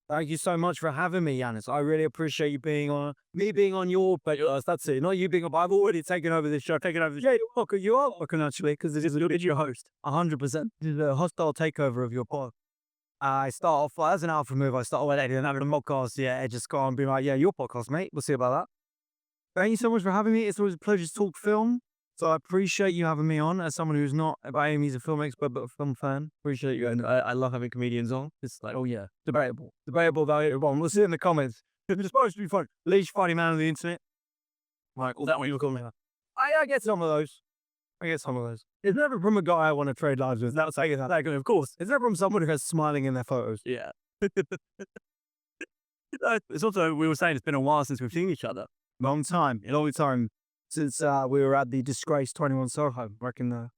Thank you so much for having me, Yanis. I really appreciate you being on me being on your podcast. That's it. Not you being on. I've already taken over this show. Taken over the show. You're welcome. You are welcome actually, because this is your host. 100%. This is a hostile takeover of your pod. I start off as an alpha move. I start off with editing and having a podcast. Yeah, I just go on and be like, yeah, your podcast, mate. We'll see about that. Thank you so much for having me. It's always a pleasure to talk film. So I appreciate you having me on as someone who's not by any means a film expert, but a film fan. Appreciate you. And I love having comedians on. It's like, oh yeah, debatable. Debatable, valuable. We'll see in the comments. It's supposed to be fun. Least funny man on the internet. Like, all that one you call me. I get some of those. I get some of those. It's never from a guy I want to trade lives with. That's like that good, of course. It's never from someone who has smiling in their photos. Yeah. It's also, we were saying it's been a while since we've seen each other. Long time since we were at the disgraced 21 Soho, working the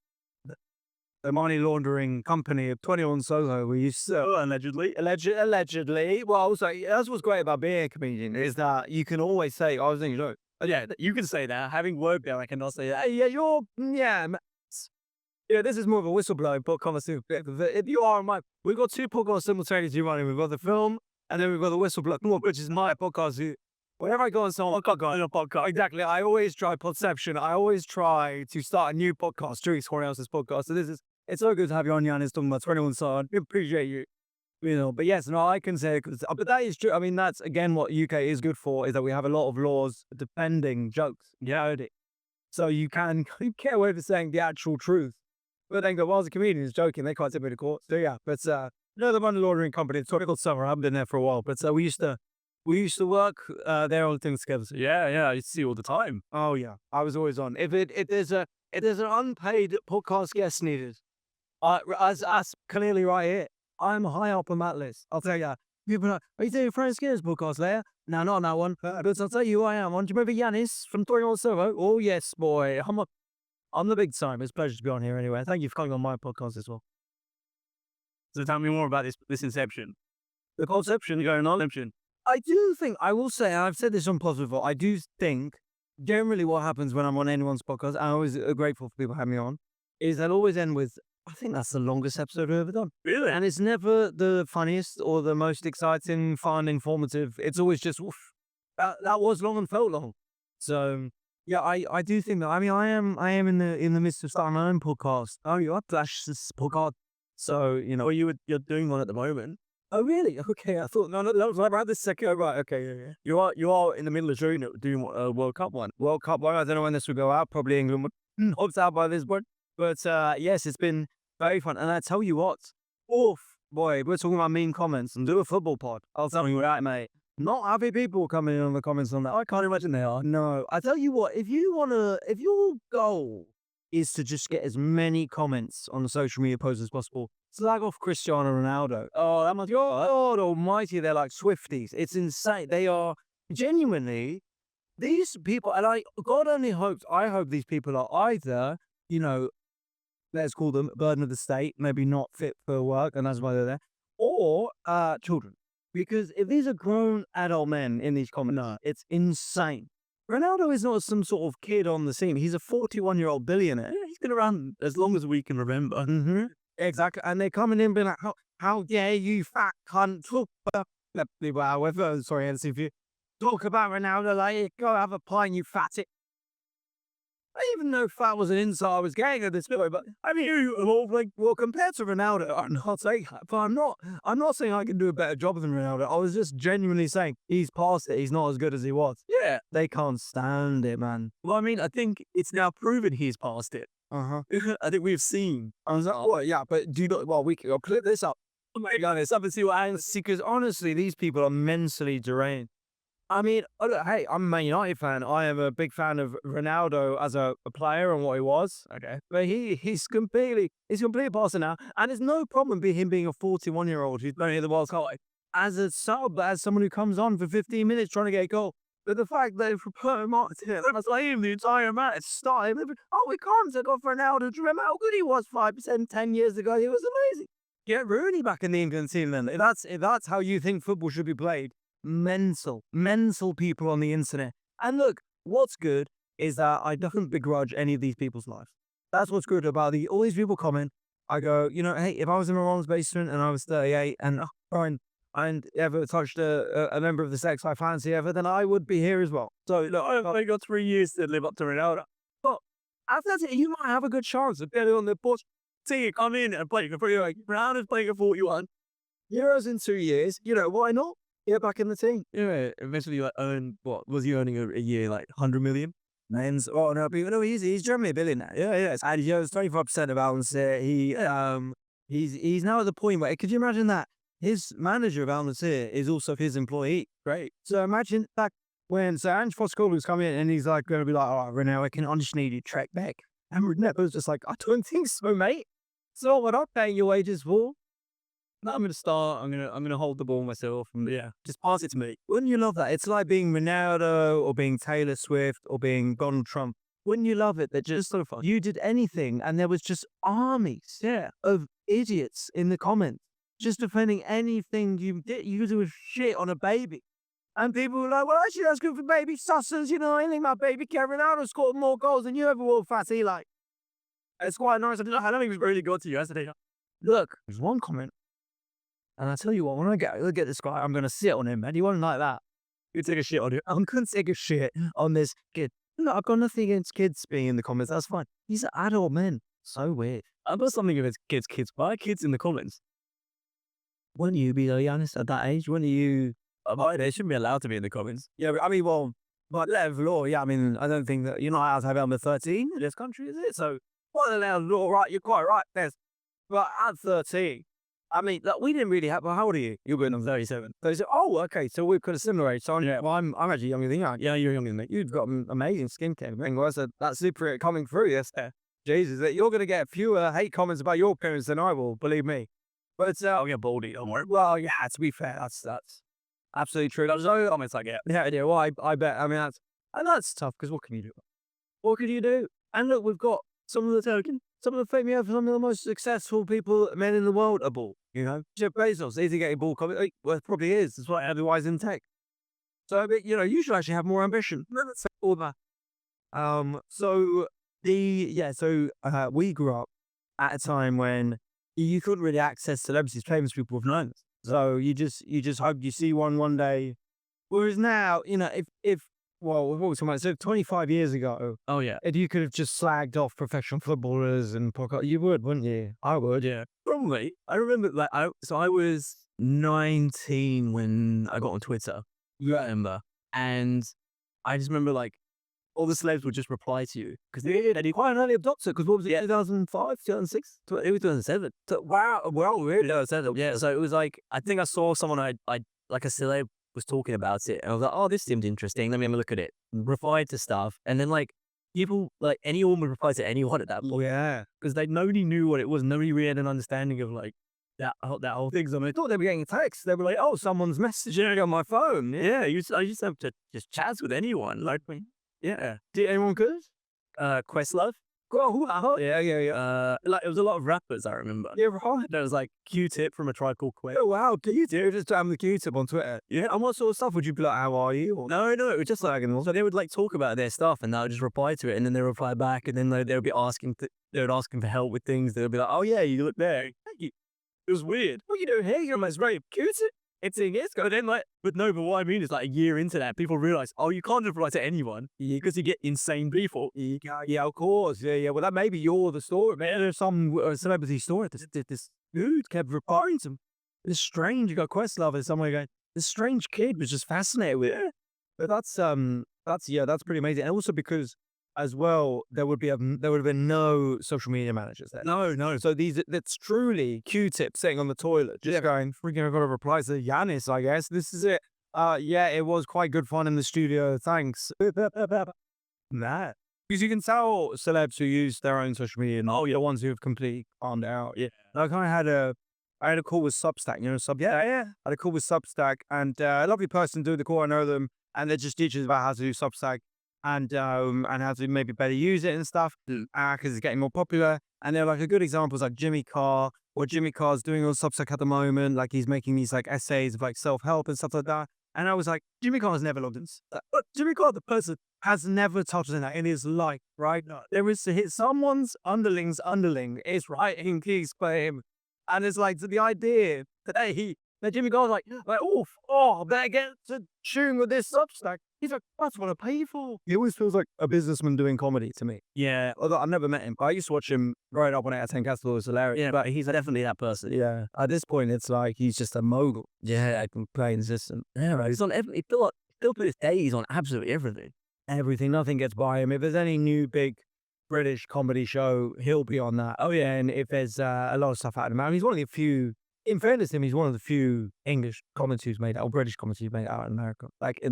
money laundering company of 21 Soho. We used to Allegedly. allegedly. Well, also that's what's great about being a comedian is that you can always say, "I was thinking, look, Yeah, you can say that. Having worked there, I cannot say that. hey, yeah, yeah, this is more of a whistleblowing podcast. If you are on my, we've got two podcasts simultaneously running. We've got the film, and then we've got the whistleblower, which is my podcast. Whenever I go on someone, I go on a podcast. Exactly. I always try podception. I always try to start a new podcast during someone else's podcast. So it's so good to have you on, Yanis, talking about 21 Side. We appreciate you. But yes, no, I can say, but that is true. I mean, that's again what UK is good for, is that we have a lot of laws defending jokes. Yeah. So you can get away with saying the actual truth. But then go, well, as a comedian is joking, they can't take me to court. So yeah, but the money laundering company, it's called Summer. I haven't been there for a while, but we used to work there on things together. So, Yeah, I see all the time. oh yeah, I was always on. If there's an unpaid podcast guest needed, as clearly right here, I'm high up on that list. I'll tell you. People are you doing Frank Skinner's podcast there? No, not on that one. But I'll tell you who I am. Do you remember Yanis from 21 Soho? Oh yes, boy. I'm the big time. It's a pleasure to be on here anyway. Thank you for coming on my podcast as well. So tell me more about this inception. The conception Going on, inception. I do think, I will say, and I've said this on podcast before, I do think generally what happens when I'm on anyone's podcast, I'm always grateful for people having me on, is they'll always end with, I think that's the longest episode I've ever done. Really? And it's never the funniest or the most exciting, fun, informative. It's always just, woof, that was long and felt long. So yeah, I do think that, I mean, I am in the midst of starting my own podcast. Oh, you're up, Flash, this podcast. So, Well, you're doing one at the moment. Oh really? Okay, I thought no, that was around this second. Oh, right, okay, yeah. You are in the middle of doing a World Cup one. World Cup one. I don't know when this will go out. Probably England would opt out by this point. But yes, it's been very fun. And I tell you what, oof, boy, we're talking about mean comments and do a football pod. I'll tell you right, mate. Not happy people coming in on the comments on that. I can't imagine they are. No, I tell you what, if your goal is to just get as many comments on the social media posts as possible, slag off Cristiano Ronaldo. Oh, that must God almighty, they're like Swifties. It's insane. They are genuinely these people, and I hope these people are either, let's call them burden of the state, maybe not fit for work, and that's why they're there, or children. Because if these are grown adult men in these comments, it's insane. Ronaldo is not some sort of kid on the scene. He's a 41-year-old billionaire. He's been around as long as we can remember. Mm-hmm. Exactly. And they're coming in being like, how dare you fat cunt talk about, sorry, NCV, talk about Ronaldo like, go have a pint, you fatty. I even know fat was an insult I was getting at this point, but I mean, well, compared to Ronaldo, I'm not saying that, but I'm not saying I can do a better job than Ronaldo. I was just genuinely saying he's past it. He's not as good as he was. Yeah. They can't stand it, man. Well, I mean, I think it's now proven he's past it. Uh-huh. I think we've seen. I was like, oh, yeah, but do you not, well, we can clip this up. Oh my God, it's up and see what I see, because honestly, these people are mentally deranged. I mean, hey, I'm a Man United fan. I am a big fan of Ronaldo as a player and what he was. Okay. But he's completely past it now. And there's no problem with him being a 41-year-old who's playing at the World Cup as a sub, as someone who comes on for 15 minutes trying to get a goal. But the fact that if we put him on, that's like him the entire match, start him. Oh, we can't take off Ronaldo. Do you remember how good he was 5% 10 years ago? He was amazing. Get Rooney back in the England team then. If that's how you think football should be played. Mental people on the internet. And look, what's good is that I don't begrudge any of these people's lives. That's what's good about all these people comment. I go, hey, if I was in my mom's basement and I was 38 and fine, and ever touched a member of the sex I fancy ever, then I would be here as well. So look, I've only got 3 years to live up to Ronaldo. but after that, you might have a good chance of getting on the bus. See you come in and play for like Ronaldo's playing at 41. Euros in 2 years. You know, why not? Get back in the team. Yeah, eventually like earn what was he earning a year, like 100 million? Men's, oh no, but no, he's Germany a billionaire. Yeah. And he owns 25% of Al Nassr. He's now at the point where, could you imagine that his manager of Al Nassr is also his employee? Great. So imagine back when Ange Postecoglou's come in and he's like going to be like, oh, Renault, I just need you to track back. And Renault's just like, I don't think so, mate. So what I'm paying your wages for. No, I'm gonna start. I'm gonna hold the ball myself. And yeah, just pass it to me. Wouldn't you love that? It's like being Ronaldo or being Taylor Swift or being Donald Trump. Wouldn't you love it that just So fun. you did anything and there was just armies of idiots in the comments just defending anything you did? You do a shit on a baby. And people were like, well, actually, that's good for baby sussers. You know, I think my baby Ronaldo scored more goals than you ever will, Fatty. Like, it's quite nice. I don't think it was really good to you yesterday. Look, there's one comment. And I tell you what, when I get this guy, I'm going to sit on him, man. He won't like that. You take a shit on it. I'm going to take a shit on this kid. Look, I've got nothing against kids being in the comments. That's fine. These are adult men. So weird. I've got something against kids. Why kids in the comments? Wouldn't you be, honest, at that age? Wouldn't you? They shouldn't be allowed to be in the comments. Yeah, I mean, well, but letter of law, yeah, I mean, I don't think that you're not allowed to have under 13 in this country, is it? So, what the letter of law, right? You're quite right. But at 13, I mean, look, we didn't really have, well, how old are you? You're going on 37. So, oh, okay, so we've got a similar age. So, Yeah. well, I'm actually younger than you. Yeah, you're younger than me. You've got amazing skincare. Well, so that's super coming through. Yes, Jesus, that you're going to get fewer hate comments about your appearance than I will, believe me. But I'll get baldy. Don't worry. well, yeah, to be fair, that's absolutely true. There's no comments I get. Yeah. Well, I bet. I mean, that's tough because what can you do? What can you do? And look, we've got some of the most successful men in the world are bald. You know, Jeff Bezos, is he getting bald? Well, it probably is. That's why otherwise in tech. So, but, you should actually have more ambition. All that. So we grew up at a time when you couldn't really access celebrities, famous people with known. So you just hope you see one day. Whereas now, if what we're talking about, so 25 years ago, Oh yeah. if you could have just slagged off professional footballers and you would, wouldn't you? I would. Yeah. Probably. I remember I was 19 when I got on Twitter. I remember. And I just remember all the celebs would just reply to you because You're quite an early adopter, because what was it, 2005, 2006? it was 2007. So, wow, well, really? Yeah. So it was I think I saw someone I like a celeb was talking about it, and I was like, oh, this seemed interesting. Let me have a look at it. Replied to stuff, and then people anyone would reply to anyone at that point. Oh, yeah. Because nobody knew what it was. Nobody really had an understanding of that whole thing. So I I thought they were getting texts. They were like, oh, someone's messaging on my phone. yeah, I used to have to just chat with anyone. Yeah. Did anyone good? Questlove. Oh, wow. Yeah. It was a lot of rappers. I remember. Yeah, right. There was Q-Tip from A Tribe Called Quest. Oh, wow. Do you just the Q-tip on Twitter? Yeah. And what sort of stuff would you be like, how are you? Or No, it was just so they would talk about their stuff, and I would just reply to it, and then they reply back, and then they would be asking for help with things. They would be like, oh yeah, you look there. Thank you. It was weird. what are you doing here? You're almost very Q-tip. It's a years ago. Then but what I mean is a year into that, people realize, oh, you can't just reply to anyone because you get insane people. Yeah, of course. Yeah. Well, that maybe you're the story. Maybe there's some celebrity story. This dude kept replying to him. This strange, you got Questlove and someone going, this strange kid was just fascinated with it. But that's pretty amazing. And also because as well, there would have been no social media managers there. No. So that's truly Q-tip sitting on the toilet, just going, freaking, I've got to reply to Giannis, I guess. This is it. Yeah, it was quite good fun in the studio. Thanks. Nah. Because you can tell celebs who use their own social media, not the ones who have completely calmed out. Yeah. I had a call with Substack, Yeah. I had a call with Substack, and a lovely person doing the call, I know them, and they're just teachers about how to do Substack. And how to maybe better use it and stuff, because it's getting more popular. And they're a good examples Jimmy Carr, what Jimmy Carr's doing on Substack at the moment. He's making these essays of self-help and stuff like that. And I was like, Jimmy Carr has never logged in. Jimmy Carr, the person, has never touched on that in his life, right? No. There is someone's underling's underling is writing his claim. And it's the idea that, hey, Then Jimmy Carr's like, oh, I better get to tune with this Substack. He's like, that's what I pay for. He always feels like a businessman doing comedy to me. Yeah. Although I've never met him, but I used to watch him growing up on 8 out of 10 Castle. It was hilarious. Yeah, but he's definitely that person. Yeah. At this point, it's like he's just a mogul. Yeah. Plain system. Yeah, right. He's on every, still to this day, he's on absolutely everything. Everything, nothing gets by him. If there's any new big British comedy show, he'll be on that. Oh yeah, and if there's a lot of stuff out of him, I mean, he's one of the few. In fairness to him, he's one of the few English comedies who's made out, or British comedies who's made out in America.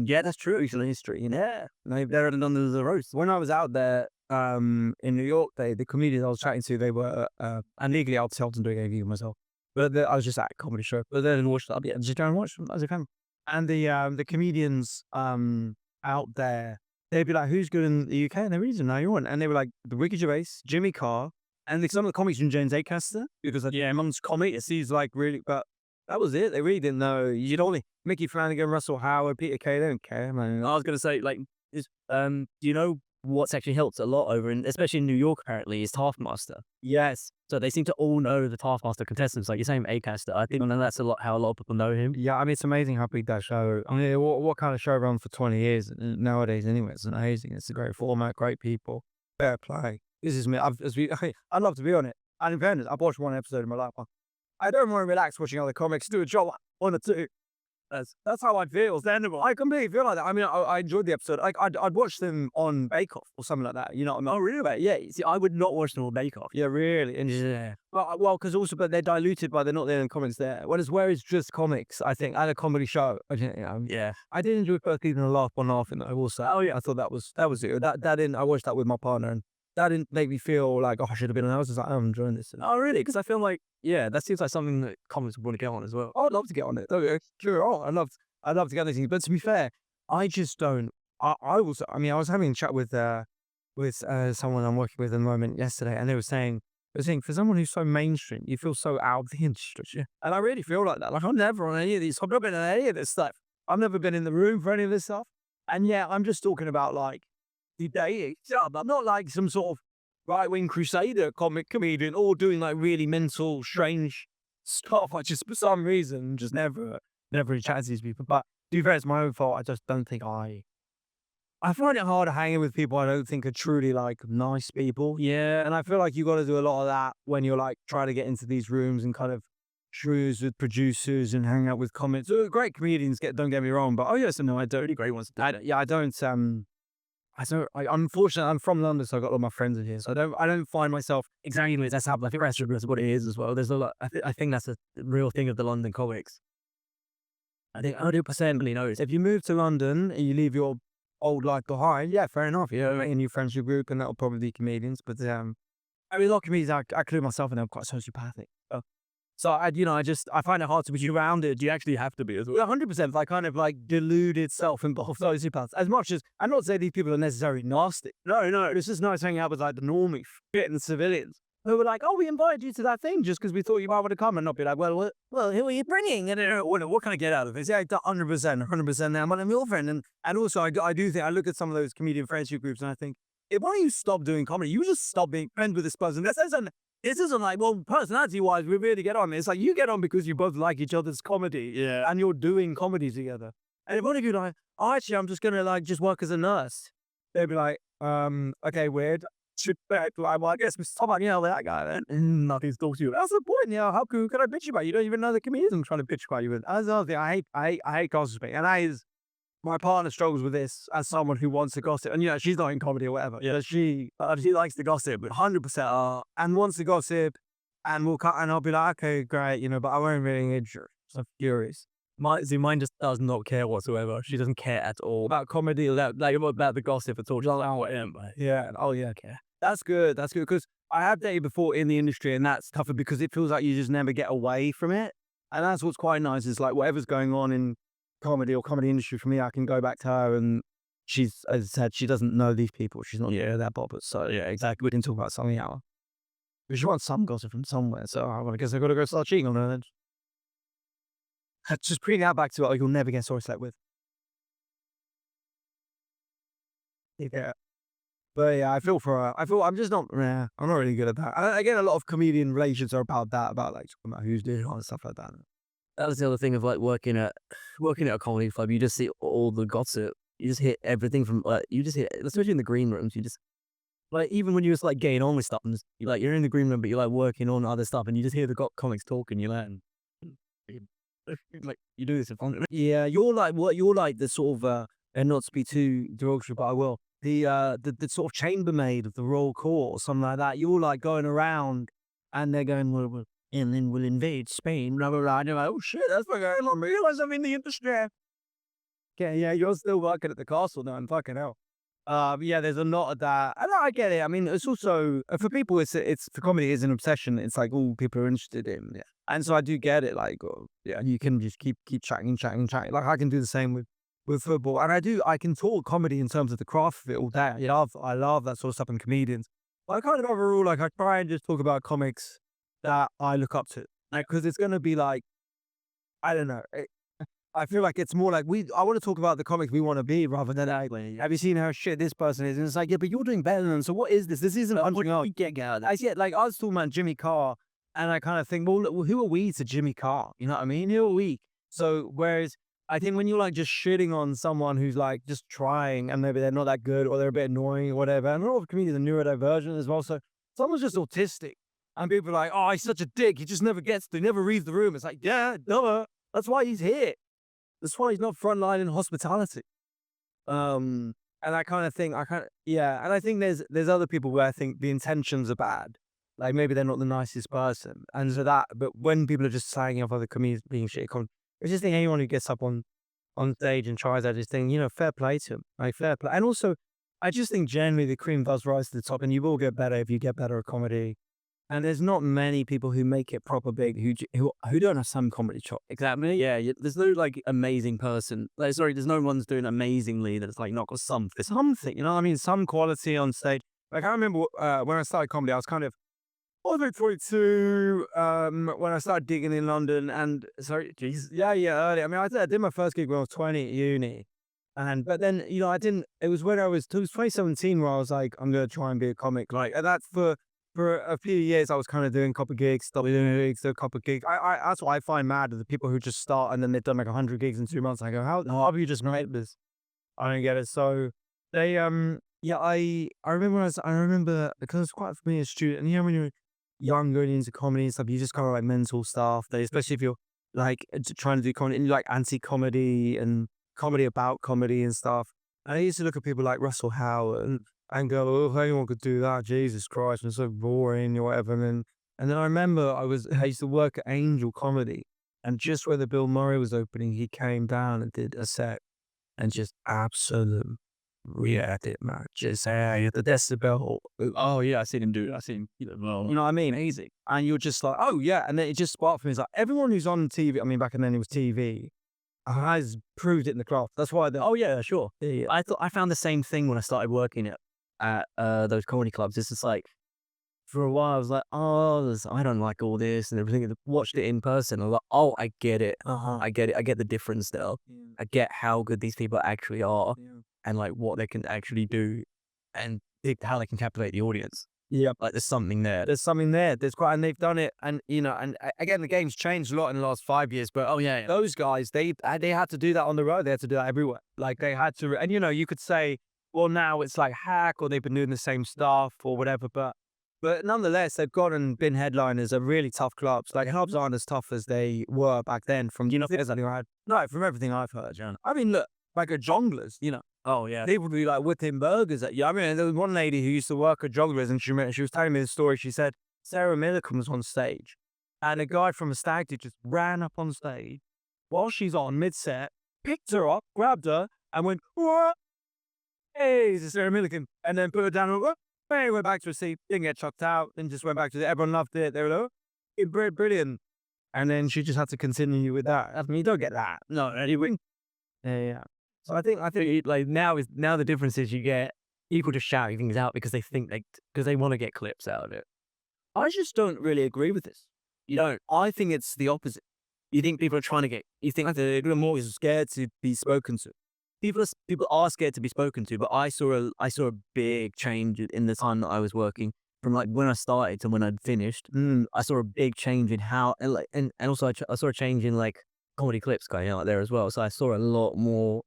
Yeah, that's true. He's in history. You know? Yeah, they're in London as a roast. When I was out there in New York, the comedians I was chatting to, they were, and legally I was self doing AV myself, but I was just at a comedy show. But then I watched that, just go and watch them as I can. And the comedians out there, they'd be like, "Who's good in the UK?" And they really didn't know anyone. And they were like, "The Ricky Gervais, Jimmy Carr." And some of the comics from James Acaster, because amongst comics, he's like really, but that was it. They really didn't know. You'd only Mickey Flanagan, Russell Howard, Peter Kay, they don't care, man. I was going to say, like, do you know what's actually helped a lot over, especially in New York, apparently, is Taskmaster. Yes. So they seem to all know the Taskmaster contestants. Like you're saying, Acaster. I think that's how a lot of people know him. Yeah, I mean, it's amazing how big that show. I mean, what kind of show runs for 20 years nowadays? Anyway, it's amazing. It's a great format, great people, fair play. This is me. I'd love to be on it. And in fairness, I've watched one episode in my life. I don't want to relax watching other comics do a job one or two. That's how I feel. I completely feel like that. I mean, I enjoyed the episode. I'd watch them on Bake Off or something like that. You know what I mean? Oh, really? Yeah. See, I would not watch them on Bake Off. Yeah, really. And yeah. Well, because also, but they're diluted by they're not there in comics there. Where it's just comics, I think, at a comedy show. Yeah. I did enjoy first season and laugh one laughing. I will say. Oh yeah. I thought that was it. That didn't. I watched that with my partner and that didn't make me feel like, oh, I should have been on. I was just like, I'm enjoying this. Oh, really? Because I feel like, yeah, that seems like something that comics would want to get on as well. I'd love to get on it. Sure. I'd love to get on these things. But to be fair, I just don't. I was having a chat with someone I'm working with at the moment yesterday, and they were saying for someone who's so mainstream, you feel so out of the industry. And I really feel like that. Like I'm never on any of these. I've not been on any of this stuff. I've never been in the room for any of this stuff. And yeah, I'm just talking about like the dating stuff. I'm not like some sort of right-wing crusader comedian or doing like really mental, strange stuff. I just, for some reason, just never chat to these people. But to be fair, it's my own fault. I just don't think I find it hard hanging with people I don't think are truly like nice people. Yeah. And I feel like you got to do a lot of that when you're like trying to get into these rooms and kind of schmooze with producers and hang out with comics. Great comedians don't get me wrong, but no, I don't. Really great ones. Unfortunately, I'm from London, so I've got a lot of my friends in here. So I don't find myself exactly as that's happened. I think that's what it is as well. There's a lot. I think that's a real thing of the London comics. I think 100% really notice. If you move to London and you leave your old life behind, yeah, fair enough. You know, in your friendship group, and that'll probably be comedians. But I mean, a lot of comedians, I include myself in them, quite sociopathic. So I find it hard to be around it. You actually have to be as well. 100%. Like kind of like deluded self-involved sociopaths. As much as I'm not saying these people are necessarily nasty. No, it's just nice hanging out with like the normie fit and civilians who were like, oh, we invited you to that thing just because we thought you might want to come, and not be like, well, who are you bringing? And what can I get out of it? Yeah, 100% now. But I'm your friend, and also I do think I look at some of those comedian friendship groups and I think, why don't you stop doing comedy? You just stop being friends with this person. This isn't like, well, personality-wise, we really get on. It's like you get on because you both like each other's comedy, yeah, and you're doing comedy together. And if one of you like, oh, actually, I'm just gonna like just work as a nurse, they'd be like, okay, weird. Well, I guess we stop on that guy then. Nothing's talking to you. That's the point. How cool can I bitch about you? You don't even know the comedians I'm trying to bitch about you with. That's the other thing. I hate gossiping, and that is. My partner struggles with this as someone who wants to gossip. And, she's not in comedy or whatever. Yeah. She likes to gossip, but 100% and wants to gossip. And we'll cut, and I'll be like, okay, great, but I won't really engage her. So I'm furious. Mine just does not care whatsoever. She doesn't care at all about comedy, about the gossip at all. She's like, oh, yeah. Oh, yeah. Okay. That's good. Because I have dated before in the industry, and that's tougher because it feels like you just never get away from it. And that's what's quite nice is like whatever's going on in comedy or comedy industry for me, I can go back to her, and she's, as I said, she doesn't know these people. She's not that bothered. So yeah, exactly. We can talk about something else. But she wants some gossip from somewhere. So I guess I've got to go start cheating on her then. Just bring that back to it. You'll never get sorry slept with. Yeah. But yeah, I feel for her. I'm just not, I'm not really good at that. Again, a lot of comedian relations are about that, about like talking about who's doing it and stuff like that. That was the other thing of like working at a comedy club. You just see all the gossip. You just hear everything from you just hear, especially in the green rooms. You just like even when you're just like getting on with stuff and you're in the green room, but you're like working on other stuff, and you just hear the comics talking. You're like, like you do this in front of me. Yeah, you're like what? You're like the sort of and not to be too derogatory, but I will. The sort of chambermaid of the royal court or something like that. You're like going around, and they're going, well, and then we'll invade Spain, blah blah blah. And you're like, oh shit, that's what going on. I realize I'm in the industry. Yeah, you're still working at the castle now, and fucking hell. Yeah, there's a lot of that. And I get it. I mean, it's also for people. It's for comedy is an obsession. It's like all people are interested in. Yeah, and so I do get it. Like, yeah, you can just keep chatting. Like I can do the same with football, and I can talk comedy in terms of the craft of it all day. I love that sort of stuff in comedians. But I kind of overall like I try and just talk about comics that I look up to, like because it's gonna be like I don't know. I feel like it's more like I want to talk about the comics we want to be rather than have you seen how shit this person is? And it's like, yeah, but you're doing better than them. So what is this? This isn't punching out. Get out of that. Like I was talking about Jimmy Carr, and I kind of think, well, who are we to Jimmy Carr? You know what I mean? Who are we? So whereas I think when you're like just shitting on someone who's like just trying and maybe they're not that good or they're a bit annoying or whatever, and a lot of comedians are neurodivergent as well. So someone's just autistic, and people are like, oh, he's such a dick. He just never gets to, he never reads the room. It's like, yeah, duh. That's why he's here. That's why he's not frontline in hospitality. And I kind of think, yeah. And I think there's other people where I think the intentions are bad. Like maybe they're not the nicest person. And so but when people are just saying off other comedians being shit, I just think anyone who gets up on stage and tries that, just think, fair play to them. Like fair play. And also, I just think generally the cream does rise to the top, and you will get better if you get better at comedy. And there's not many people who make it proper big who don't have some comedy chop. Exactly. Yeah. There's no like amazing person. Like, sorry, there's no one's doing amazingly that's like not got something. You know what I mean? Some quality on stage. Like I remember when I started comedy, I was kind of I was like 42 when I started digging in London. And sorry, jeez, yeah, early. I mean, I did my first gig when I was 20 at uni. But then I didn't. It was when it was 2017 where I was like, I'm gonna try and be a comic. Like, and that's for a few years, I was kind of doing a couple of gigs, stopped doing gigs, do a couple of gigs. That's what I find mad are the people who just start and then they've done like 100 gigs in 2 months. I go, how have you just made this? I don't get it. So they, yeah, I remember because it's quite for me as a student, and when you're young going into comedy and stuff, you just kind of like mental stuff. Especially if you're like trying to do comedy and you like anti-comedy and comedy about comedy and stuff. And I used to look at people like Russell Howard and go, oh, if anyone could do that, Jesus Christ, it's so boring or whatever. And then I remember I used to work at Angel Comedy, and just where the Bill Murray was opening, he came down and did a set and just absolute reacted it, man. Just the decibel. Oh yeah, I seen him do it. I seen him, well, you know what I mean? Amazing. And you're just like, oh yeah. And then it just sparked for me. It's like everyone who's on TV, I mean, back then it was TV, has proved it in the craft. That's why oh yeah, sure. Yeah. I found the same thing when I started working at those comedy clubs. It's just like for a while I was like, oh, I don't like all this and everything. Watched it in person. I was like, oh, I get it. I get it. I get the difference now. Yeah. I get how good these people actually are, and like what they can actually do, and how they can captivate the audience. Yeah, like there's something there. There's something there. And they've done it. And and again, the game's changed a lot in the last 5 years. But those guys, they had to do that on the road. They had to do that everywhere. Like they had to. And you could say, well, now it's like hack, or they've been doing the same stuff or whatever. But nonetheless, they've gone and been headliners at really tough clubs. Like clubs aren't as tough as they were back then. From from everything I've heard. John. I mean, look, like at Jongleurs, Oh yeah, people be like whipping burgers at you. I mean, there was one lady who used to work at Jongleurs, and she was telling me the story. She said Sarah Millican was on stage, and a guy from a stag do just ran up on stage while she's on mid-set, picked her up, grabbed her, and went, "What? Hey, this is Sarah Millican," and then put her down. And went back to her seat, didn't get chucked out, then just went back to it. Everyone loved it. They were like, oh, brilliant. And then she just had to continue with that. I mean, you don't get that. No, anyway. Yeah. So I think like now the difference is you get people just shouting things out because they want to get clips out of it. I just don't really agree with this. You don't. I think it's the opposite. You think people are trying to you think like they're more scared to be spoken to. People are scared to be spoken to, but I saw a big change in the time that I was working from like when I started to when I'd finished, I saw a big change in how, and like, and also I saw a change in like comedy clips going out there as well. So I saw a lot more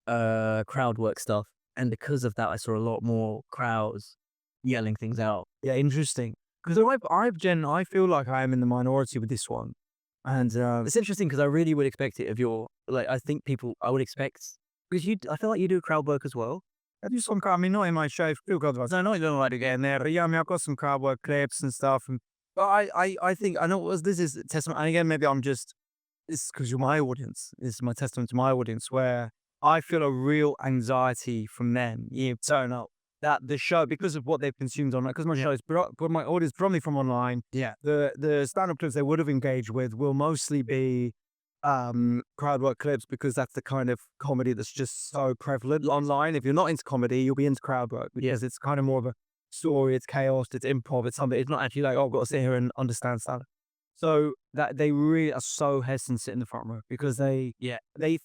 crowd work stuff, and because of that, I saw a lot more crowds yelling things out. Yeah, interesting. Because I feel like I am in the minority with this one. And It's interesting because I really would expect it of your, like, I think people, I would expect, because I feel like you do crowd work as well. I do some crowd, I mean, not in my show, still got advice. I know you don't like to get in there, but yeah, I mean, I've got some crowd work clips and stuff. But I think, I know what this is a testament. And again, maybe I'm just, it's because you're my audience. This is my testament to my audience where I feel a real anxiety from them. You turn up that the show, because of what they've consumed online, because my show is, but my audience probably from online. Yeah. The stand-up clips they would have engaged with will mostly be crowd work clips, because that's the kind of comedy that's just so prevalent online. If you're not into comedy, you'll be into crowd work, because it's kind of more of a story, it's chaos, it's improv, it's something. It's not actually like, oh, I've got to sit here and understand stand-up. So that they really are so hesitant to sit in the front row, because they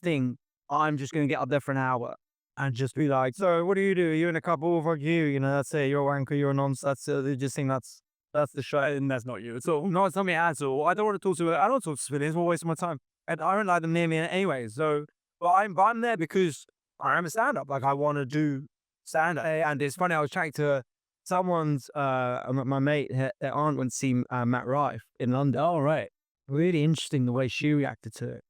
think I'm just going to get up there for an hour and just be like, so what do? Are you in a couple? Fuck you. You know, that's it. You're a wanker. You're a nonsense. They just think that's the show, and that's not you at all. No, it's not me at all. I don't want to talk to. I don't talk to civilians. We're wasting my time, and I don't like them near me anyway. So, but I'm there because I am a stand-up. Like, I want to do stand-up, and it's funny. I was chatting to someone's my mate. Her aunt went to see Matt Rife in London. Oh, right. Really interesting the way she reacted to it,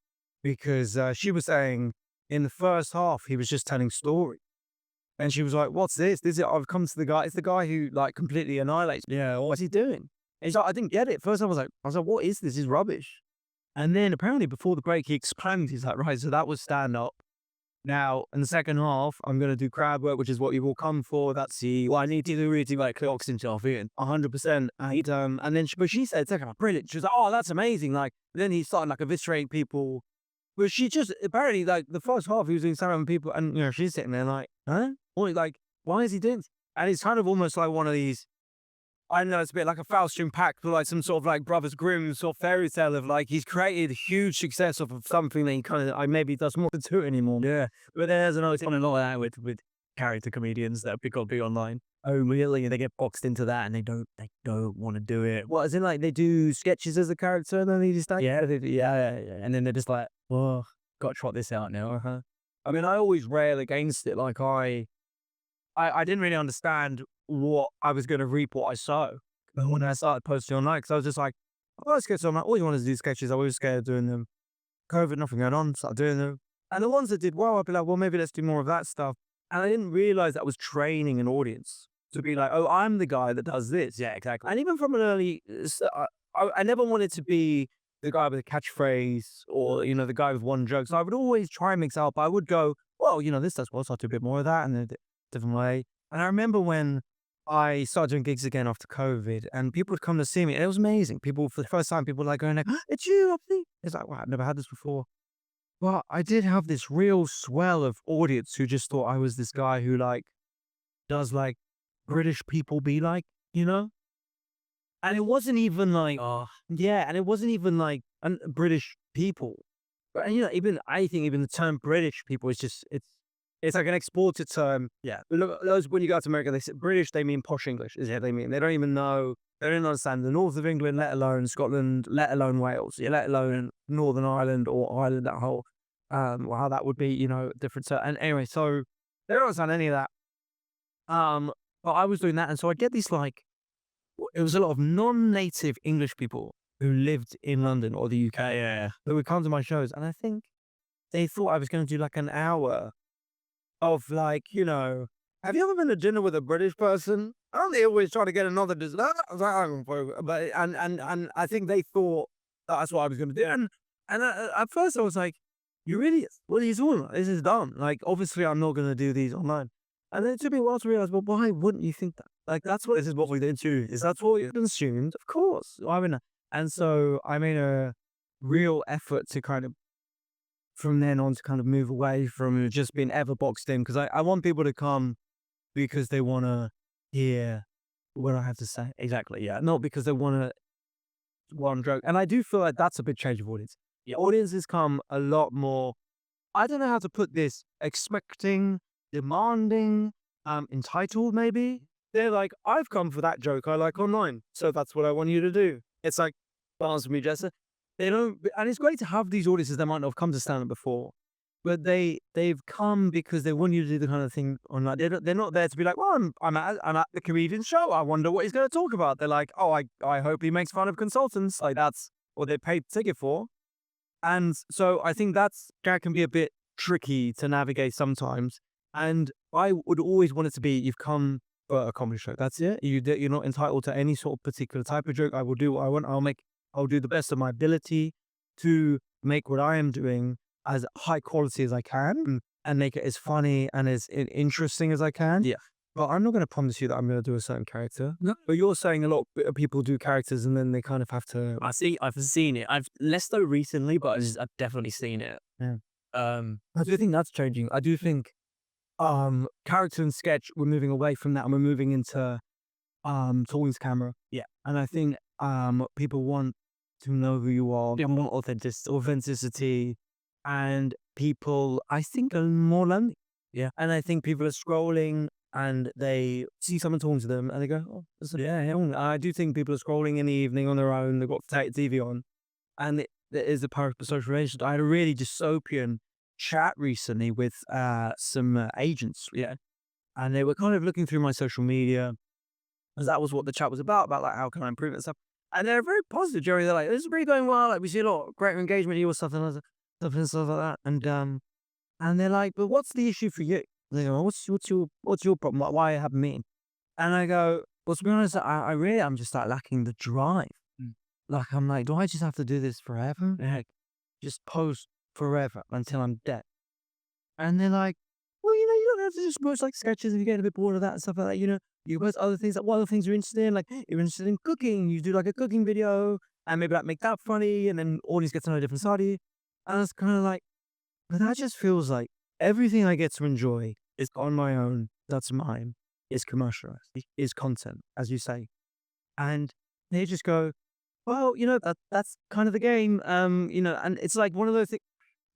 because she was saying in the first half he was just telling story, and she was like, "What's this? This is I've come to the guy. It's the guy who like completely annihilates. Yeah, what's he doing?" And she's like, "I didn't get it." First I was like, "What is this? This is rubbish." And then apparently before the break he explained. He's like, "Right, so that was stand up. Now in the second half I'm going to do crowd work, which is what you've all come for. That's the I need to do really like clocks into our in 100%." And then but she said, "Second half, brilliant." She was like, "Oh, that's amazing." Like then he started like eviscerating people. But she just apparently like the first half he was doing stand-up and people, and you know she's sitting there like, huh? Or like, why is he doing this? And it's kind of almost like one of these. I know it's a bit like a Faustian pact, but like some sort of like Brothers Grimm sort of fairy tale of like he's created huge success off of something that he kind of maybe doesn't want to do it anymore. Yeah. But there's another thing a lot of that with character comedians that pick up big online. Oh, really? And they get boxed into that, and they don't want to do it. What, as in like they do sketches as a character and then they just like, Yeah, and then they're just like, well, got to trot this out now. I mean, I always rail against it. Like I didn't really understand what I was going to reap what I sow when I started posting online, because I was just like, oh, sketches. I'm like, always wanted to do sketches. I was scared of doing them. COVID, nothing going on, started doing them. And the ones that did well, I'd be like, well, maybe let's do more of that stuff. And I didn't realize that was training an audience to be like, oh, I'm the guy that does this. Yeah, exactly. And even from an early, I never wanted to be the guy with a catchphrase or, you know, the guy with one joke. So I would always try and mix it up. I would go, well, you know, this does well, so I'll do a bit more of that in a different way. And I remember when I started doing gigs again after COVID, and people would come to see me, and it was amazing. People, for the first time, people were like going like, it's you, Opti. It's like, wow, I've never had this before. But I did have this real swell of audience who just thought I was this guy who like does like British people be like, you know? And it wasn't even like, and it wasn't even like British people. But you know, I think even the term British people is just, it's like an exported term. Yeah. Look, those when you go to America, they say British, they mean posh English, is what they mean. They don't even know, they don't understand the north of England, let alone Scotland, let alone Wales, let alone Northern Ireland or Ireland, that whole, how that would be, you know, different. And anyway, so they don't understand any of that. But I was doing that, and so I get these like, it was a lot of non-native English people who lived in London or the UK, that would come to my shows, and I think they thought I was going to do like an hour of like, you know, have you ever been to dinner with a British person? Aren't they always trying to get another dessert? But and I think they thought that's what I was going to do, and at first I was like, you really? What are you doing? This is dumb. Like, obviously I'm not going to do these online. And then it took me a while to realize, well, why wouldn't you think that? Like, this is what we did too. Is that's what you consumed? Of course. I mean, and so I made a real effort to kind of, from then on, to kind of move away from just being ever boxed in, because I want people to come because they want to hear what I have to say. Exactly. Yeah. Not because they want to one joke. And I do feel like that's a big change of audience. Yeah. Audiences come a lot more, I don't know how to put this, expecting, demanding, entitled maybe. they're like, I've come for that joke I like online, so that's what I want you to do. It's like, answer me, Jessa. They don't, and it's great to have these audiences that might not have come to stand up before, but they've come because they want you to do the kind of thing online. They're not there to be like, well, I'm at the comedian show. I wonder what he's going to talk about. They're like, oh, I hope he makes fun of consultants. Like that's what they paid the ticket for. And so I think that can be a bit tricky to navigate sometimes. And I would always want it to be, you've come for a comedy show. That's it. You're not entitled to any sort of particular type of joke. I will do what I want. I'll do the best of my ability to make what I am doing as high quality as I can and make it as funny and as interesting as I can. Yeah. But I'm not going to promise you that I'm going to do a certain character. No. But you're saying a lot of people do characters and then they kind of have to. I've seen it. I've less so recently, but I've definitely seen it. Yeah. Um, I do think that's changing. I do think character and sketch, we're moving away from that and we're moving into talking to camera. Yeah. And I think people want to know who you are. They want authenticity, and people, I think, are more lonely. Yeah. And I think people are scrolling and they see someone talking to them and they go, oh, yeah. I do think people are scrolling in the evening on their own. They've got the TV on, and there is a power of social relations. I had a really dystopian chat recently with some agents, and they were kind of looking through my social media, because that was what the chat was about like how can I improve it and stuff. And they're very positive, Jerry. They're like, this is really going well. Like we see a lot of great engagement here with stuff and stuff like that. And they're like, but what's the issue for you? They go, what's your problem? Like, why have me? And I go, well, to be honest, I really am just like lacking the drive. Like I'm like, do I just have to do this forever? Just post forever until I'm dead. And they're like, well, you don't have to just post like sketches if you get a bit bored of that and stuff like that. You post other things, like what other things you're interested in. Like you're interested in cooking, you do like a cooking video and maybe like make that funny, and then audience gets to know a different side of you. And it's kind of like, but that just feels like everything I get to enjoy is on my own. That's mine. Is commercialized. Is content, as you say. And they just go, well, that's kind of the game. And it's like one of those things.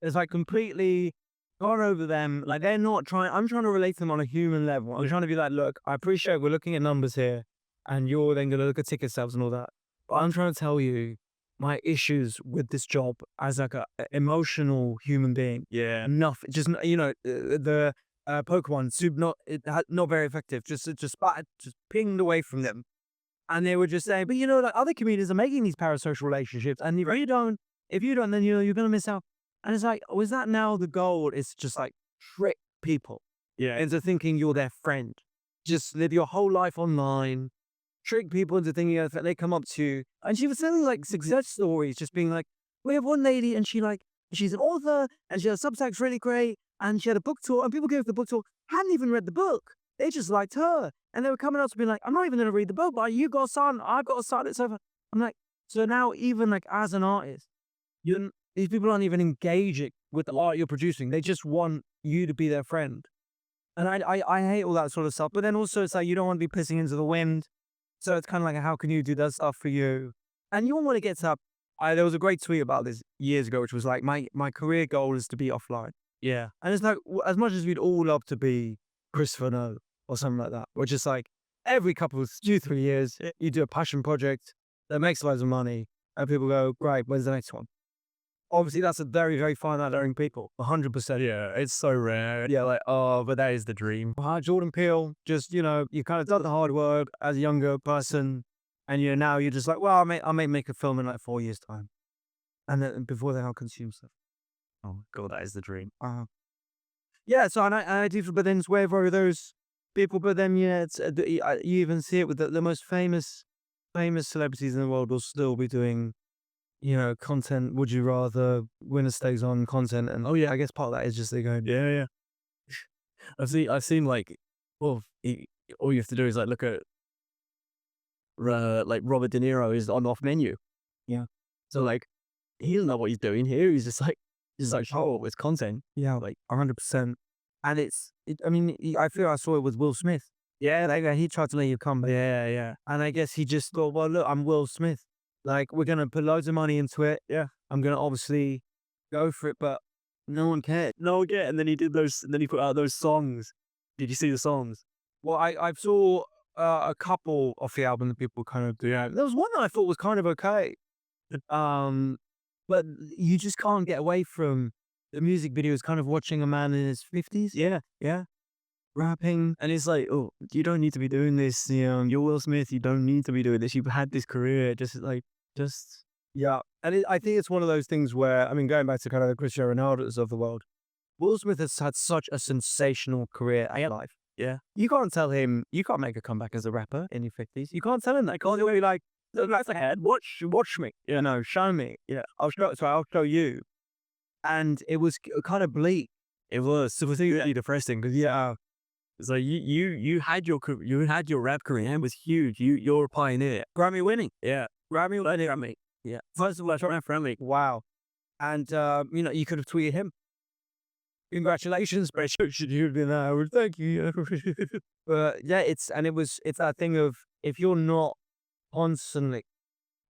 It's like completely gone over them. Like they're not trying. I'm trying to relate to them on a human level. I'm trying to be like, look, I appreciate we're looking at numbers here, and you're then going to look at ticket sales and all that. But I'm trying to tell you my issues with this job as like a emotional human being. yeah. Nothing. Just the Pokemon not very effective. Just pinged away from them. And they were just saying, but like other comedians are making these parasocial relationships, and if you don't, then you're going to miss out. And it's like, was that now the goal? Is just like trick people into thinking you're their friend. Just live your whole life online, trick people into thinking that they come up to you. And she was telling like success stories, just being like, we have one lady and she's an author and she has Substack's really great, and she had a book tour, and people gave the book tour, hadn't even read the book. They just liked her. And they were coming up to me like, I'm not even going to read the book, but you got a sign, I've got a sign, it's over. I'm like, so now even like as an artist, these people aren't even engaging with the art you're producing. They just want you to be their friend. And I hate all that sort of stuff. But then also it's like, you don't want to be pissing into the wind. So it's kind of like, how can you do that stuff for you? And you want to get up. There was a great tweet about this years ago, which was like, my career goal is to be offline. Yeah. And it's like, as much as we'd all love to be Christopher Nolan or something like that, which is like every couple of 2-3 years, you do a passion project that makes loads of money and people go, great, when's the next one? Obviously, that's a very, very fine art earning people, 100%. Yeah, it's so rare. Yeah, like, oh, but that is the dream. Jordan Peele, just, you kind of done the hard work as a younger person, and now you're just like, well, I may make a film in like 4 years' time. And then before then, I'll consume stuff. Oh, God, that is the dream. Yeah, so and I do, but then it's wherever those people, but then, it's you even see it with the most famous celebrities in the world will still be doing content. Would you rather winner stays on content? And I guess part of that is just they go, yeah. I've seen like, well, all you have to do is like look at like Robert De Niro is on off menu. Yeah. So like, he doesn't know what he's doing here. He's just like, oh, it's content. Yeah, like 100%. And I feel I saw it with Will Smith. Yeah, he tried to let you come. Yeah. And I guess he just thought, well, look, I'm Will Smith. Like, we're going to put loads of money into it. Yeah. I'm going to obviously go for it, but no one cared. No one cared. And then he did those, and then he put out those songs. Did you see the songs? Well, I saw a couple of the album that people kind of do. Yeah, there was one that I thought was kind of okay. Um, but you just can't get away from the music videos. Kind of watching a man in his 50s. Yeah, yeah, rapping, and it's like, oh, you don't need to be doing this. You know, you're Will Smith. You don't need to be doing this. You've had this career. Just yeah. And I think it's one of those things where, I mean, going back to kind of the Cristiano Ronaldo's of the world, Will Smith has had such a sensational career and life. Yeah. You can't tell him you can't make a comeback as a rapper in your 50s. You can't tell him that. Because he'll be like, "Look, that's ahead. Watch me. You know, show me. Yeah, I'll show you." And it was kind of bleak. It was. It was really depressing because Yeah, it's like you had your rap career. It was huge. You're a pioneer. Grammy winning. Yeah. Grammy winning. Grammy. Yeah. First of all, rap Grammy. wow. And you know, you could have tweeted him. Congratulations, but you'd been there. Thank you. But yeah, it's that thing of, if you're not constantly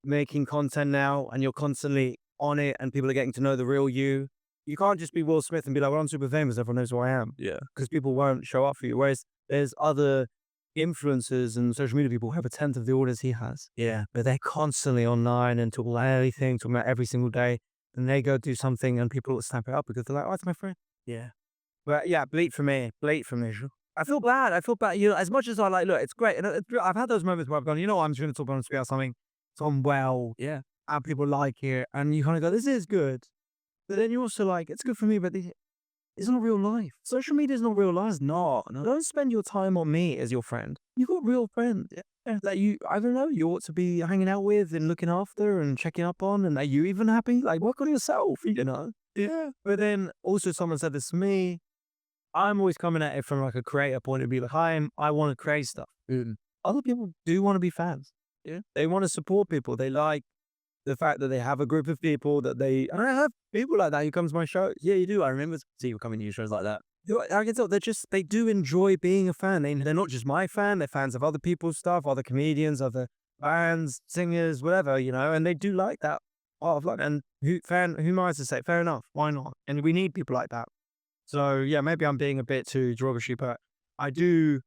making content now and you're constantly on it and people are getting to know the real you, you can't just be Will Smith and be like, well, I'm super famous, everyone knows who I am. Yeah. Because people won't show up for you. Whereas there's other influencers and social media people who have a tenth of the audience he has. Yeah. But they're constantly online and talking about everything, talking about every single day. And they go do something and people will snap it up because they're like, oh, it's my friend. Yeah. But yeah, bleak for me. Bleak for me. I feel bad. You know, as much as I like, look, it's great. And I've had those moments where I've gone, you know what, I'm just going to talk about something. It's on well. Yeah. And people like it. And you kind of go, this is good. But then you're also like, it's good for me, but it's not real life. Social media is not real life. It's not. No. Don't spend your time on me as your friend. You've got real friends that I don't know, you ought to be hanging out with and looking after and checking up on. And are you even happy? Like, work on yourself, you know? Yeah. But then also someone said this to me. I'm always coming at it from like a creator point of view. Like, I want to create stuff. Other people do want to be fans. Yeah. They want to support people. They like the fact that they have a group of people and I have people like that who come to my show. Yeah, you do. I remember seeing you coming to your shows like that. I can tell they do enjoy being a fan. They're not just my fan. They're fans of other people's stuff, other comedians, other bands, singers, whatever, you know, and they do like that. And who am I to say? Fair enough. Why not? And we need people like that. So yeah, maybe I'm being a bit too derogatory, but I do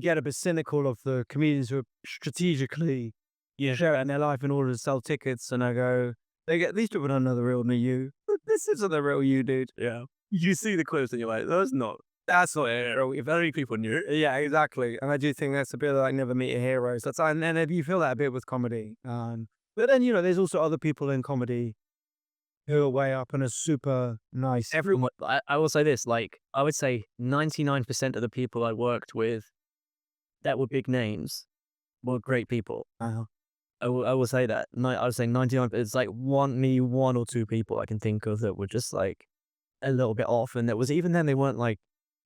get a bit cynical of the comedians who are strategically sharing their life in order to sell tickets. And I go, these people don't know the real me, you. This isn't the real you, dude. Yeah. You see the clips and you're like, that's not it. If only people knew. Yeah, exactly. And I do think that's a bit like never meet a hero. So and then you feel that a bit with comedy. But then, you know, there's also other people in comedy who are way up and are super nice. Everyone, I will say this, like, I would say 99% of the people I worked with that were big names were great people. Uh-huh. I will say that. I would say 99, it's like one or two people I can think of that were just like a little bit off. And even then, they weren't like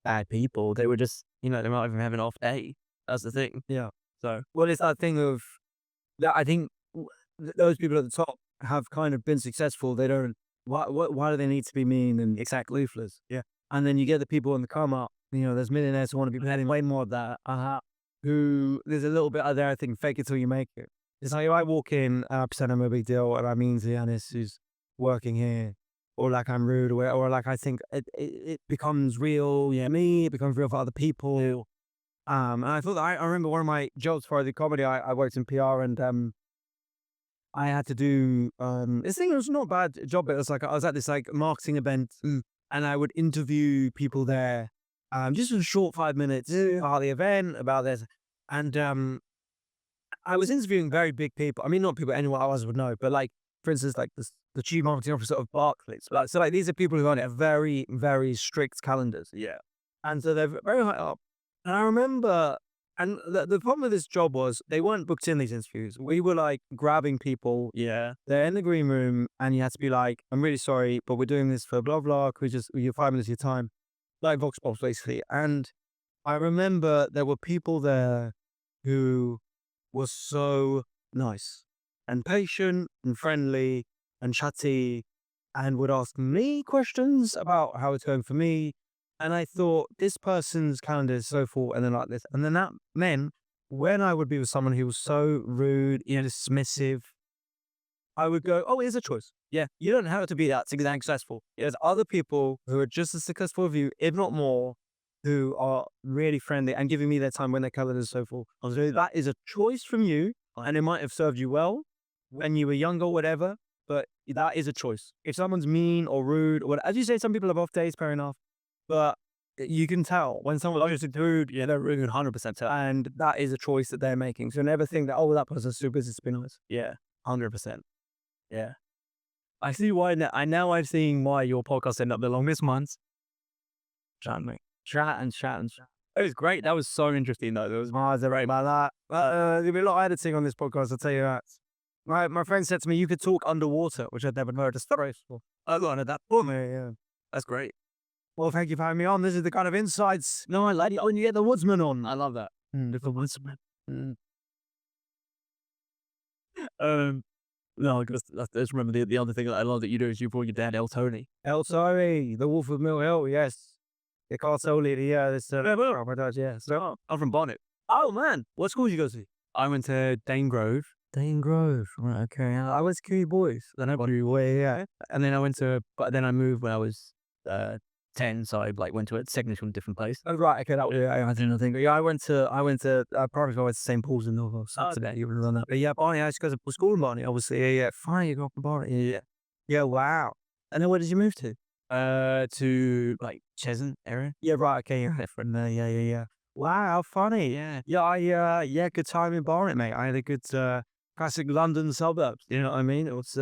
bad people. They were just, you know, they might even have an off day. That's the thing. Yeah. So, well, it's that thing of that. I think those people at the top have kind of been successful. They don't, why do they need to be mean and exact looflers? Yeah. And then you get the people on the come up, you know, there's millionaires who want to be having way more of that. Who there's a little bit out there, I think, fake it till you make it. It's like, if I walk in, I pretend I'm a big deal and I mean to Yanis who's working here, or like I'm rude, or like I think it becomes real, yeah, me, it becomes real for other people. And I thought I remember one of my jobs for the comedy, I worked in PR and I had to do this thing. It was not a bad job, but it was like I was at this like marketing event and I would interview people there, just a short 5 minutes about the event, about this, and I was interviewing very big people. I mean, not people anyone else would know, but like, for instance, like the chief marketing officer of Barclays. So like these are people who have very, very strict calendars. yeah. And so they're very high up. And I remember, and the problem with this job was they weren't booked in these interviews. We were like grabbing people. Yeah. They're in the green room and you had to be like, I'm really sorry, but we're doing this for blah, blah. Could we you 5 minutes of your time? Like Vox Pops, basically. And I remember there were people there who was so nice and patient and friendly and chatty and would ask me questions about how it's going for me. And I thought, this person's calendar is so full and then like this. And then that meant when I would be with someone who was so rude, you know, dismissive, I would go, oh, here's a choice. Yeah, you don't have to be that successful. There's other people who are just as successful as you, if not more, who are really friendly and giving me their time when they're covered and so forth. So that is a choice from you, and it might have served you well when you were younger or whatever, but that is a choice. If someone's mean or rude, or what, as you say, some people have off days, fair enough, but you can tell when someone's just rude, yeah, they're rude, 100% tell. And that is a choice that they're making. So never think that, oh, that person's too busy to be nice. Yeah, 100%. Yeah. I see why now I've seen why your podcast ended up the longest months. Chat and chat. It was great. That was so interesting though. There was Right about that. There'll be a lot of editing on this podcast, I'll tell you that. My friend said to me, you could talk underwater, which I'd never heard. It's graceful. I learned that. Oh, Yeah. that's great. Well, thank you for having me on. This is the kind of insights. No, I like it when you get the woodsman on. I love that. The woodsman. No, because I just remember the other thing that I love that you do is you brought your dad El Tony. El Tony, the Wolf of Mill Hill, yes. The Castle Lady, yeah. This, yeah. So, I'm from Bonnet. oh, man. What school did you go to? I went to Dane Grove. Dane Grove. Right, okay. I went to Kiwi Boys. Then I Yeah. and then I moved when I was 10, so I went to a secondary school in a different place. Oh, right, okay. That was, yeah, I didn't think. Yeah, I went to private school. I went to St. Paul's in Norfolk. So today you would have done that. But yeah, Barney, I used to go to school in Barney, obviously. Yeah. Fine, you go up to Barney. Yeah. Yeah, wow. And then where did you move to? To Cheshunt area. Yeah, right, okay. You're different there. Yeah. Wow, how funny. Yeah, good time in Barnet, mate. I had a good classic London suburbs. You know what I mean? It was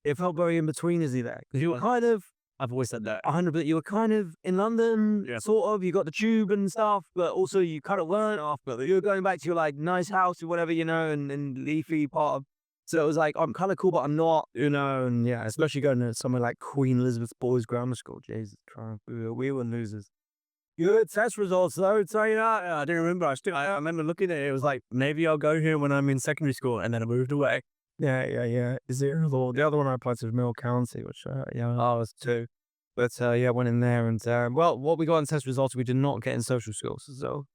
it felt very in between, is he there? Because you were kind of I've always said that. 100%. You were kind of in London, Yeah. sort of. You got the tube and stuff, but also you kind of weren't after. You were going back to your nice house or whatever, and leafy part of. So it was I'm kind of cool, but I'm not, and yeah, especially going to somewhere like Queen Elizabeth Boys Grammar School. Jesus Christ, we were losers. Good test results, though. Tell you that. I didn't remember. I remember looking at it. It was maybe I'll go here when I'm in secondary school, and then I moved away. Yeah. Is there the other one I applied to was Mill County, which I was too. But yeah, went in there and well, what we got in test results, we did not get in social skills. So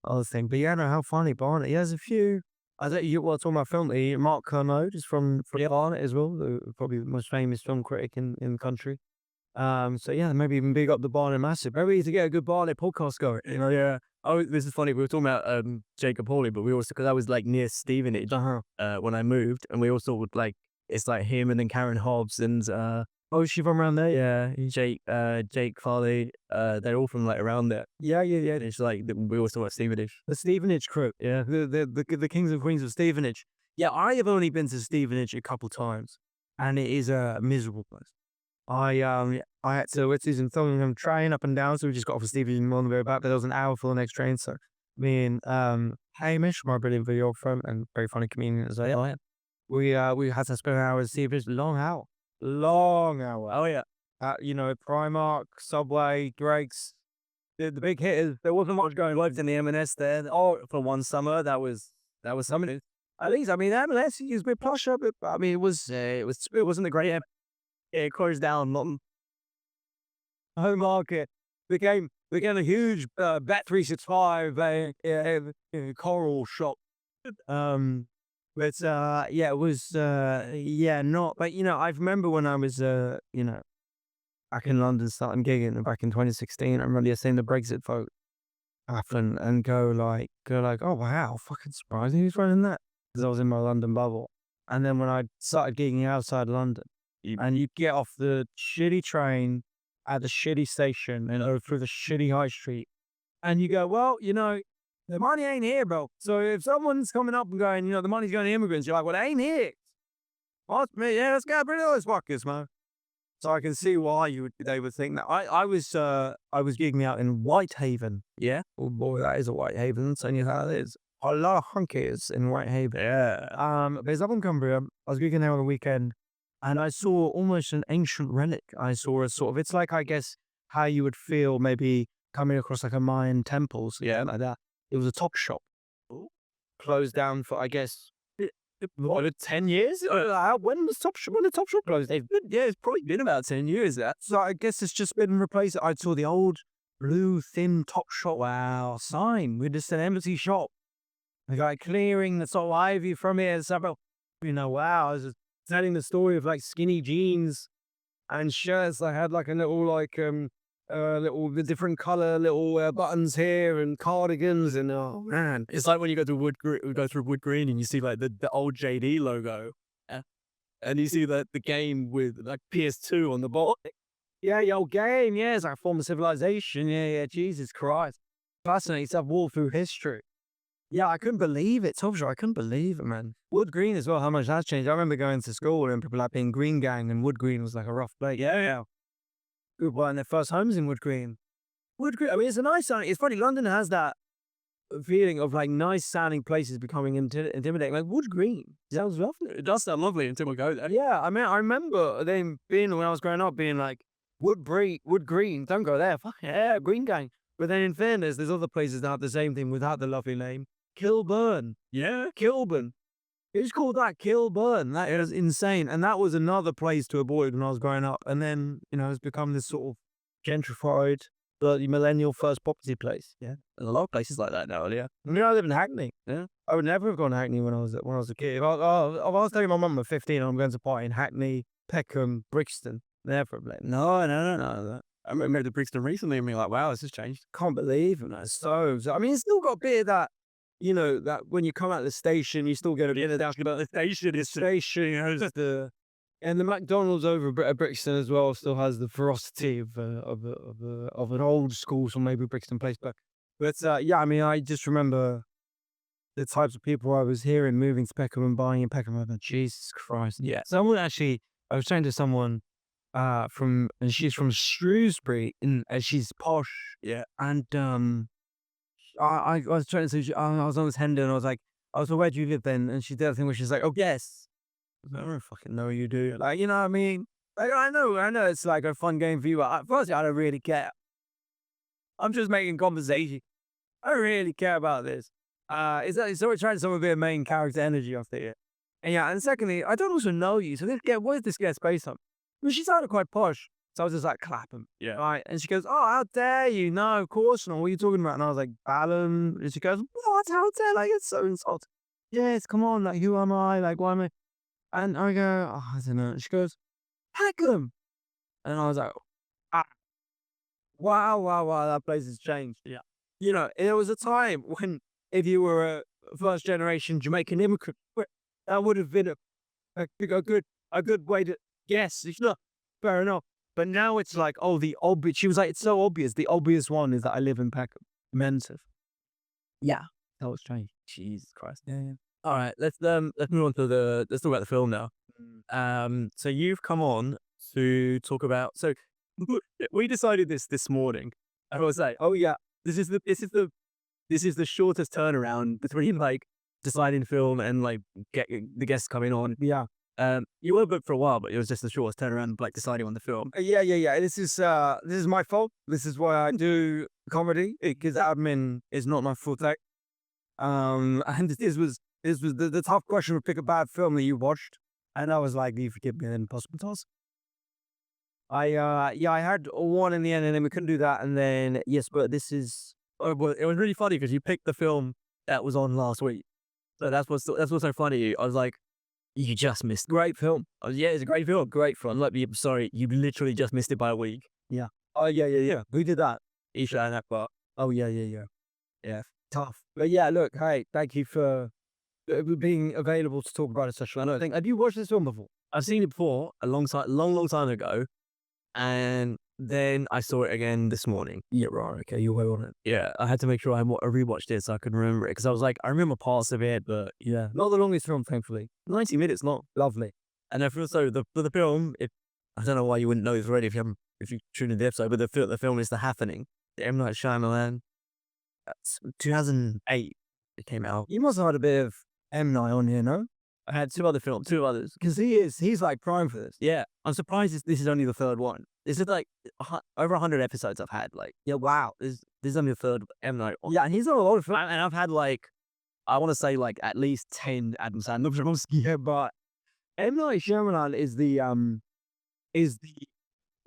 other thing, but yeah, no, how funny Barnet. Yeah, there's a few. I think talking about film, Mark Wahlberg is from Barnet as well, probably the most famous film critic in the country. So yeah, maybe even big up the Barnet Massive. Very easy to get a good Barnet podcast going. Yeah. Oh, this is funny. We were talking about Jacob Hawley, but we also, because I was near Stevenage when I moved, and we also would it's him and then Karen Hobbs and oh, is she from around there? Yeah, Jake Farley. They're all from around there. Yeah. It's we always talk about Stevenage. The Stevenage crew. Yeah, the kings and queens of Stevenage. Yeah, I have only been to Stevenage a couple times, and it is a miserable place. I had to it's using Thillingham train up and down, so we just got off of Stevenage and on the way back. But there was an hour for the next train, so me and Hamish, my brilliant video friend and very funny comedian as well. Yeah. We had to spend an hour at Stevenage. Long hour. Oh yeah. Primark, Subway, Drake's. The big hit is there wasn't much going left in the M&S there. Oh, for one summer, that was something. At least, M&S is a bit plusher, but it wasn't a great. It closed down. Home market became a huge Bet365 coral shop. But yeah, it was not. But I remember when I was back in London starting gigging back in 2016. I remember seeing the Brexit vote happen and go oh wow, fucking surprising who's running that, because I was in my London bubble. And then when I started gigging outside London, and you get off the shitty train at the shitty station and over through the shitty high street, and you go, well, the money ain't here, bro. So if someone's coming up and going, the money's going to immigrants, you're like, well, it ain't here. What's me? Yeah, let's get rid of those fuckers, man. So I can see why they would think that. I was gigging out in Whitehaven. Yeah. Oh boy, that is a Whitehaven. So you know how it is. A lot of hunkies in Whitehaven. Yeah. There's up in Cumbria. I was gigging there on the weekend, and I saw almost an ancient relic. I saw a sort of, it's I guess, how you would feel maybe coming across a Mayan temple, or something like that. It was a top shop. Closed down for, I guess, 10 years? When the top shop closed? It's probably been about 10 years, that. So I guess it's just been replaced. I saw the old blue thin top shop sign with just an empty shop. The guy clearing the sort of ivy from it and stuff. Wow. I was just telling the story of skinny jeans and shirts. I had a little the different color little buttons here and cardigans and oh man, It's like when you go through Wood Green and you see like the old JD logo, and you see the game with like PS2 on the bottom. yeah, your game, yeah, it's like a form of civilization, yeah, Jesus Christ, fascinating stuff, walk through history. Yeah, I couldn't believe it. Told you, I couldn't believe it, man. Wood Green as well, how much that's changed. I remember going to school and people like being Green Gang, and Wood Green was like a rough place. Yeah. People buying their first homes in Wood Green. Wood Green, I mean, it's a nice sounding. It's funny, London has that feeling of like nice sounding places becoming intimidating. Like Wood Green sounds lovely. It does sound lovely until we go there. Yeah, I mean, I remember them being, when I was growing up, being like, Wood Green, don't go there. Fuck yeah, Green Gang. But then in fairness, there's other places that have the same thing without the lovely name. Kilburn. Yeah. Kilburn. It's called that, Kilburn. That is insane. And that was another place to avoid when I was growing up. And then, it's become this sort of gentrified, the millennial first property place. Yeah. There's a lot of places like that now, yeah. I mean, I live in Hackney. Yeah. I would never have gone to Hackney when I was a kid. If I was telling my mum at 15 I'm going to party in Hackney, Peckham, Brixton, never. No. I remember the Brixton recently and being like, wow, this has changed. Can't believe it. So I mean, it's still got a bit of that, that when you come out of the station, you still get a bit of that About the station, the station, and the McDonald's over at Brixton as well still has the ferocity of an old school, so maybe Brixton Place. But yeah, I mean, I just remember the types of people I was hearing moving to Peckham and buying in Peckham. I thought, Jesus Christ. Yeah. Someone actually, I was saying to someone and she's from Shrewsbury, and she's posh. Yeah. And I was trying to say, I was on this Hendon, and I was like, where do you live then? And she did a thing where she's like, oh, yes. I don't fucking know you do. Like, you know what I mean? Like, I know it's like a fun game for you, but firstly, I don't really care. I'm just making conversation. I don't really care about this. It's sort of trying to some bit of main character energy off there. And yeah, and secondly, I don't also know you, so what is this get based on? I mean, she sounded quite posh, so I was just like clapping. Yeah. Right, and she goes, "Oh, how dare you? No, of course not. What are you talking about?" And I was like, "Ballon." And she goes, "What? How dare? Like, it's so insulting." Yes, come on. Like, who am I? Like, why am I? And I go, "Oh, I don't know." She goes, "Peckham," and I was like, "Ah, wow, that place has changed." Yeah. There was a time when if you were a first generation Jamaican immigrant, that would have been a good way to. Yes, it's not fair enough. But now it's like, oh, the obvious. She was like, it's so obvious. The obvious one is that I live in Peckham. Mensive. Yeah, that was strange. Jesus Christ. Yeah. All right, let's move on to let's talk about the film now. So you've come on to talk about. So we decided this morning. I will say, Oh yeah. this is the shortest turnaround between like deciding film and like get the guests coming on. Yeah. You were booked for a while, but it was just the shortest turnaround, like deciding on the film. Yeah. This is my fault. This is why I do comedy, because admin is not my forte. And this was the tough question to pick a bad film that you watched, and I was like, "You forgive me, an impossible task." I had one in the end, and then we couldn't do that, and then yes, but this is Well, it was really funny because you picked the film that was on last week. So that's what's so funny. I was like, you just missed. great film. I was, yeah, it's a great film, great fun. Like, sorry, you literally just missed it by a week. Oh yeah. Who did that? Isha and Akbar. Oh yeah. Yeah. Tough. But yeah, look, hey, thank you for being available to talk about it such a long thing. Have you watched this film before? I've seen it before a long time ago, and then I saw it again this morning. Yeah, right. Okay, you're well on it. Yeah, I had to make sure I rewatched it so I could remember it because I was like, I remember parts of it, but yeah, Not the longest film, thankfully. 90 minutes long. Lovely. And then also the film, I don't know why you wouldn't know this already if you tuned in the episode, but the film is The Happening. The M. Night Shyamalan. That's 2008 it came out. You must have had a bit of M. Night on here, no? I had two others. Because he's like prime for this. Yeah, I'm surprised this is only the third one. This is like over 100 episodes I've had. Like, Yeah, wow. this is only the third M. Night one. Yeah, and he's on a lot of films. And I've had like, I want to say like at least 10 Adam Sandler films. Yeah, but M. Night Shyamalan is the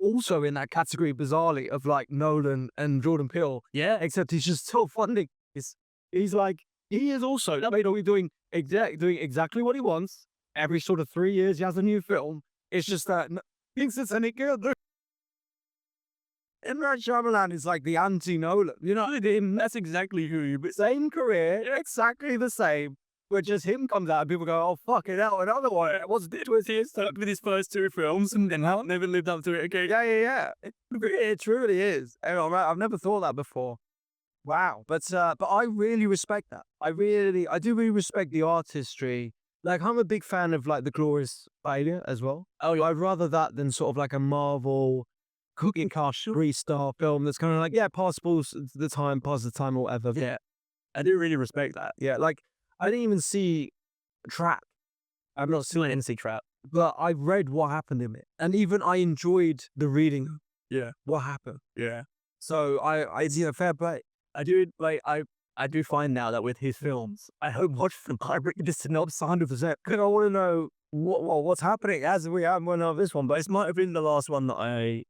also in that category bizarrely of like Nolan and Jordan Peele, Yeah, except he's just still funding. He's like, he is also doing exactly what he wants. Every sort of 3 years he has a new film. It's just that thinks it's any good. M. Night Shyamalan is like the anti-Nolan. You know what I mean? That's exactly who you. Same career, exactly the same. But just him comes out and people go, oh, fuck it out. Another one. What's this? Was he stuck with his first 2 films and then never lived up to it again? Yeah. It truly is. I've never thought that before. Wow. But I really respect that. I do really respect the artistry. Like, I'm a big fan of like the Glorious Failure as well. Oh, I'd rather that than sort of like a Marvel cooking cast 3-star film that's kind of like, yeah, pass the time or whatever. Yeah. I do really respect that. Yeah. Like, I didn't even see Trap. I've not seen NC Trap, but I read what happened in it. And even I enjoyed the reading. Yeah. What happened. Yeah. So I fair play. I do find now that with his films, I hope watch them. I read the synopsis 100% because I want to know what's happening as we have one of this one. But it might have been the last one that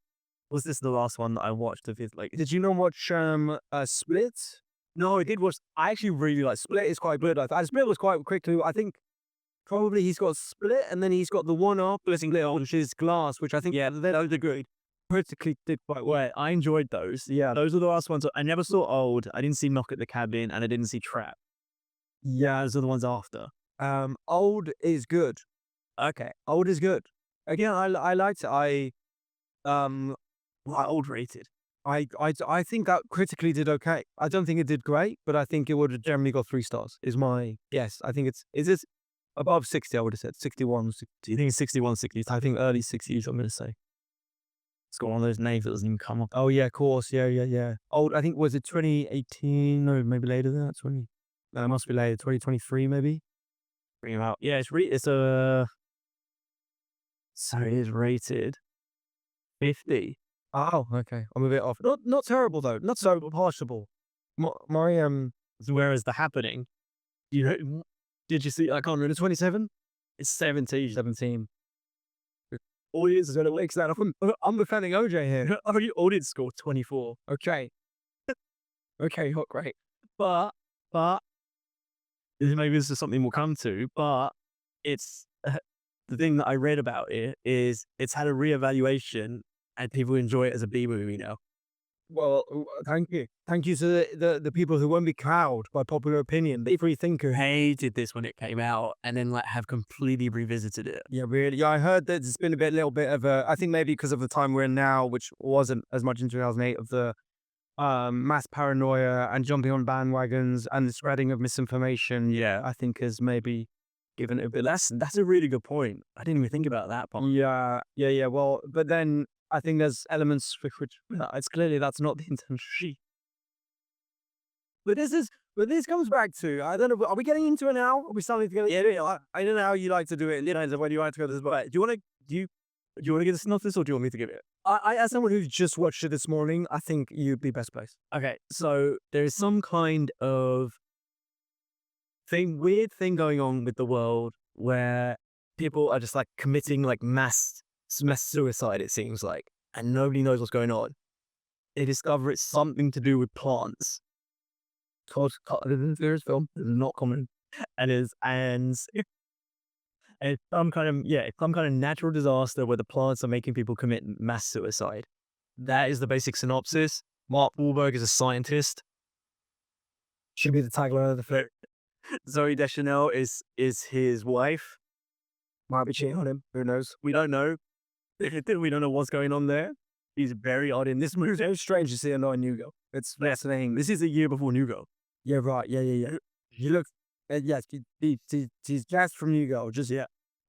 was this the last one that I watched of his? Like, did you not watch Split? No, I did watch. I actually really like Split. Is quite good. Split was quite quickly. I think probably he's got Split, and then he's got the one after which is Glass, which I think those are good. Critically did quite well. I enjoyed those. Yeah, those are the last ones. I never saw Old. I didn't see Knock at the Cabin, and I didn't see Trap. Yeah, those are the ones after. Old is good. Okay, Old is good. Again, I liked it. Old rated. I think that critically did okay. I don't think it did great, but I think it would have generally got 3 stars. Is my guess. I think is it above 60? I would have said 61. 60. You think it's 61, 60? I think early 60s. I'm going to say. It's got one of those names that doesn't even come up. Oh yeah, of course. Yeah. Old. I think was it 2018? No, maybe later than that. 20. No, it must be later. 2023 maybe. Bring him out. Yeah, so it is rated 50. Oh, okay. I'm a bit off. Not terrible though. Not so harshable. Whereas The Happening, did you see? I can't remember. 27. It's 17. 17. Audience is going to mix that up. I'm defending OJ here. Audience score 24. Okay. Okay, great. But maybe this is something we'll come to. But it's the thing that I read about it is it's had a reevaluation and people enjoy it as a B movie now. Well, thank you. Thank you to the people who won't be cowed by popular opinion. The free thinker hated this when it came out and then have completely revisited it. Yeah, really. Yeah, I heard that it's been a little bit of a, I think maybe because of the time we're in now, which wasn't as much in 2008, of the mass paranoia and jumping on bandwagons and the spreading of misinformation. Yeah, I think has maybe given it a bit. That's a really good point. I didn't even think about that part. Yeah. Well, but then I think there's elements for which it's clearly that's not the intention. But this comes back to, I don't know, are we getting into it now? Are we starting to get? Yeah, I don't know how you like to do it. When you like to go to this, but do you want to give a synopsis or do you want me to give it? I as someone who's just watched it this morning, I think you'd be best placed. Okay, so there is some kind of weird thing going on with the world where people are just like committing like mass suicide, it seems like, and nobody knows what's going on. They discover it's something to do with plants. There's film, it's not common, and it's some kind of natural disaster where the plants are making people commit mass suicide. That is the basic synopsis. Mark Wahlberg is a scientist. Should be the tagline of the film. Zooey Deschanel is his wife. Might be cheating on him. Who knows? We don't know. We don't know what's going on there. He's very odd in this movie. It's very strange to see a not New Girl. It's fascinating. This is a year before New Girl. Yeah, right. Yeah. He looks. Yes, he's just from New Girl. Just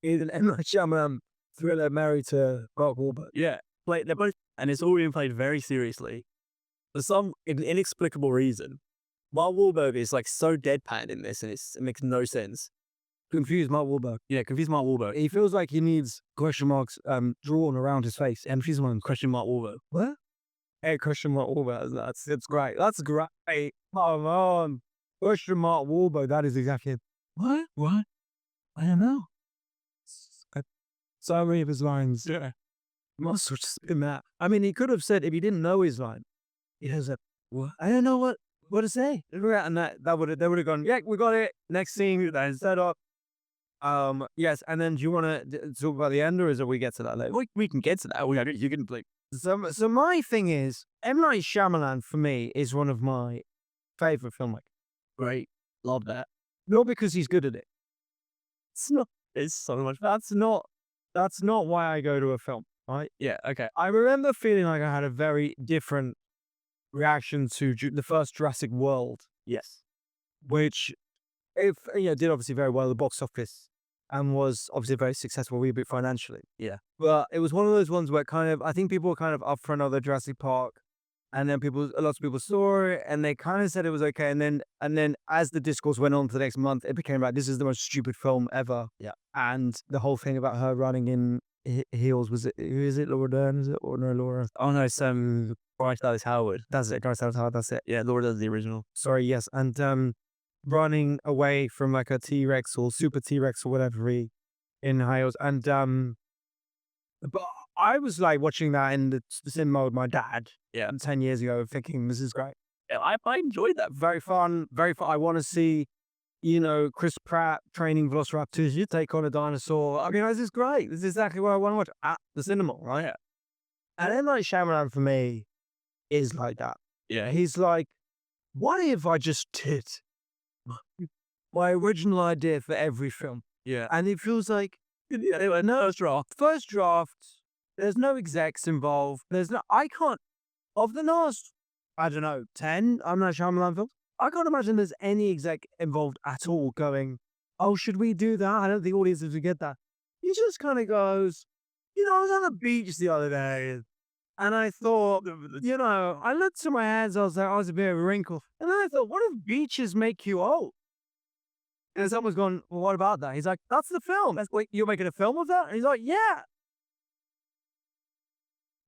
he's an M. Night Shyamalan thriller married to Mark Wahlberg. Yeah, they're both, and it's all being played very seriously. For some inexplicable reason, Mark Wahlberg is like so deadpan in this, and it makes no sense. Confused Mark Wahlberg. Yeah, confused Mark Wahlberg. He feels like he needs question marks drawn around his face. And she's one question Mark Wahlberg. What? Hey, question Mark Wahlberg. It's great. That's great. Come on. Question Mark Wahlberg. That is exactly it. What? I don't know. So many of his lines. Yeah. Must have just been that. I mean, he could have said, if he didn't know his line, he has a, what? I don't know what to say. And they would have gone, yeah, we got it. Next scene, that is set up. Yes, and then do you want to talk about the end, or is it we get to that later? We can get to that. You can like So my thing is, M. Night Shyamalan for me is one of my favorite filmmakers. Great. Love that. Not because he's good at it. It's not. It's so much. That's not why I go to a film, right? Yeah. Okay. I remember feeling like I had a very different reaction to the first Jurassic World, Yes. which did obviously very well at the box office and was obviously a very successful reboot financially. Yeah. But it was one of those ones where I think people were kind of up for another Jurassic Park, and then lots of people saw it, and they kind of said it was okay, and then as the discourse went on to the next month, it became like this is the most stupid film ever. Yeah. And the whole thing about her running in heels, was it? Who is it? Laura Dern? Is it or no Laura? Oh no, it's Bryce Dallas Howard. That's it. Bryce Dallas Howard. That's it. Yeah, Laura does the original. Sorry, yes, and running away from like a T-Rex or super T-Rex or whatever in high heels, and but I was like watching that in the cinema with my dad, Yeah. 10 years ago, thinking this is great. Yeah, I enjoyed that. Very fun, very fun. I want to see, Chris Pratt training velociraptors. You take on a dinosaur. I mean, this is great. This is exactly what I want to watch at the cinema, right? Yeah. And then like Shyamalan for me is like that. Yeah. He's like, what if I just did my original idea for every film? Yeah. And it feels like, Anyway, no draft. first draft, there's no execs involved. I can't, of the last, I don't know, 10, I'm not Shyamalan films, I can't imagine there's any exec involved at all going, oh, should we do that? I don't think audiences would get that. He just kind of goes, I was on the beach the other day, and I thought, I looked to my hands, I was a bit of a wrinkle. And then I thought, what if beaches make you old? And someone's gone, well, what about that? He's like, that's the film. Wait, you're making a film of that? And he's like, yeah.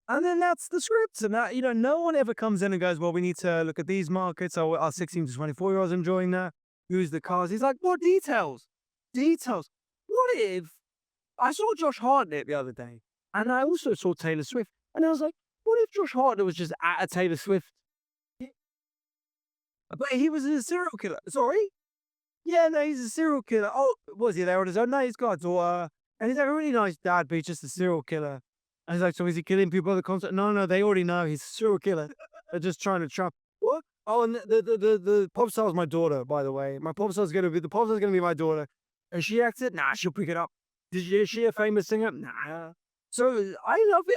And then that's the script. And that, no one ever comes in and goes, well, we need to look at these markets. Oh, are 16 to 24-year-olds enjoying that? Who's the cars? He's like, what details? Details. What if I saw Josh Hartnett the other day, and I also saw Taylor Swift, and I was like, what if Josh Hartnett was just at a Taylor Swift? But he was a serial killer. Sorry? Yeah, no, he's a serial killer. Oh, was he there on his own? No, he's got a daughter. And he's like a really nice dad, but he's just a serial killer. And he's like, so is he killing people at the concert? No, they already know he's a serial killer. They're just trying to trap. What? Oh, and the pop star's my daughter, by the way. The pop star's gonna be my daughter. And she acts it? Nah, she'll pick it up. Is she a famous singer? Nah. So I love it.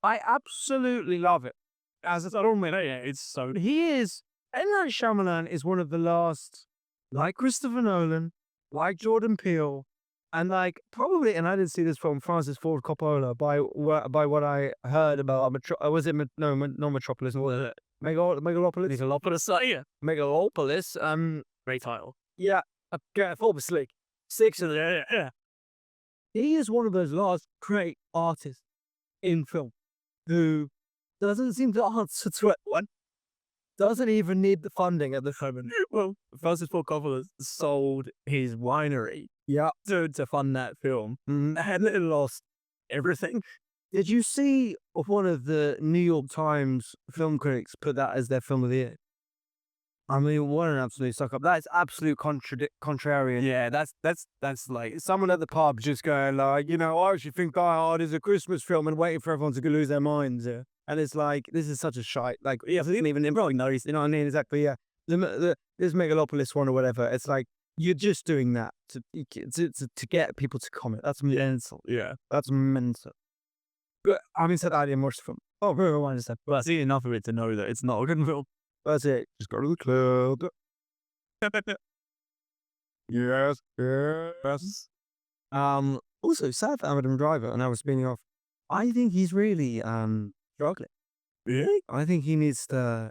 I absolutely love it. As I don't mean, it's so. He is. M. Night Shyamalan is one of the last, like Christopher Nolan, like Jordan Peele, and like probably, and I didn't see this from Francis Ford Coppola, by what I heard about, was it, not Metropolis, or Megalopolis? Megalopolis, yeah. Megalopolis, Great title. yeah, Forbes League, 6 of the, yeah. He is one of those last great artists in film who doesn't seem to answer to anyone. Doesn't even need the funding at the moment. Well, Francis Ford Coppola sold his winery to fund that film, and it lost everything. Did you see one of the New York Times film critics put that as their film of the year? I mean, what an absolute suck up. That's absolute contrarian. Yeah, that's like someone at the pub just going like, I actually think Die Hard is a Christmas film, and waiting for everyone to lose their minds. Yeah. And it's like, this is such a shite. Like, yeah, I didn't even probably notice, you know what I mean? Exactly, yeah. This Megalopolis one or whatever, it's like, you're just doing that to get people to comment. That's mental. Yeah. That's mental. But having said that, I didn't watch the film. Oh, very well, I But I've seen enough of it to know that it's not a good film. That's it. Just go to the club. Yes. Also, sad for Adam Driver, and I was spinning off. I think he's really struggling. Really? I think he needs to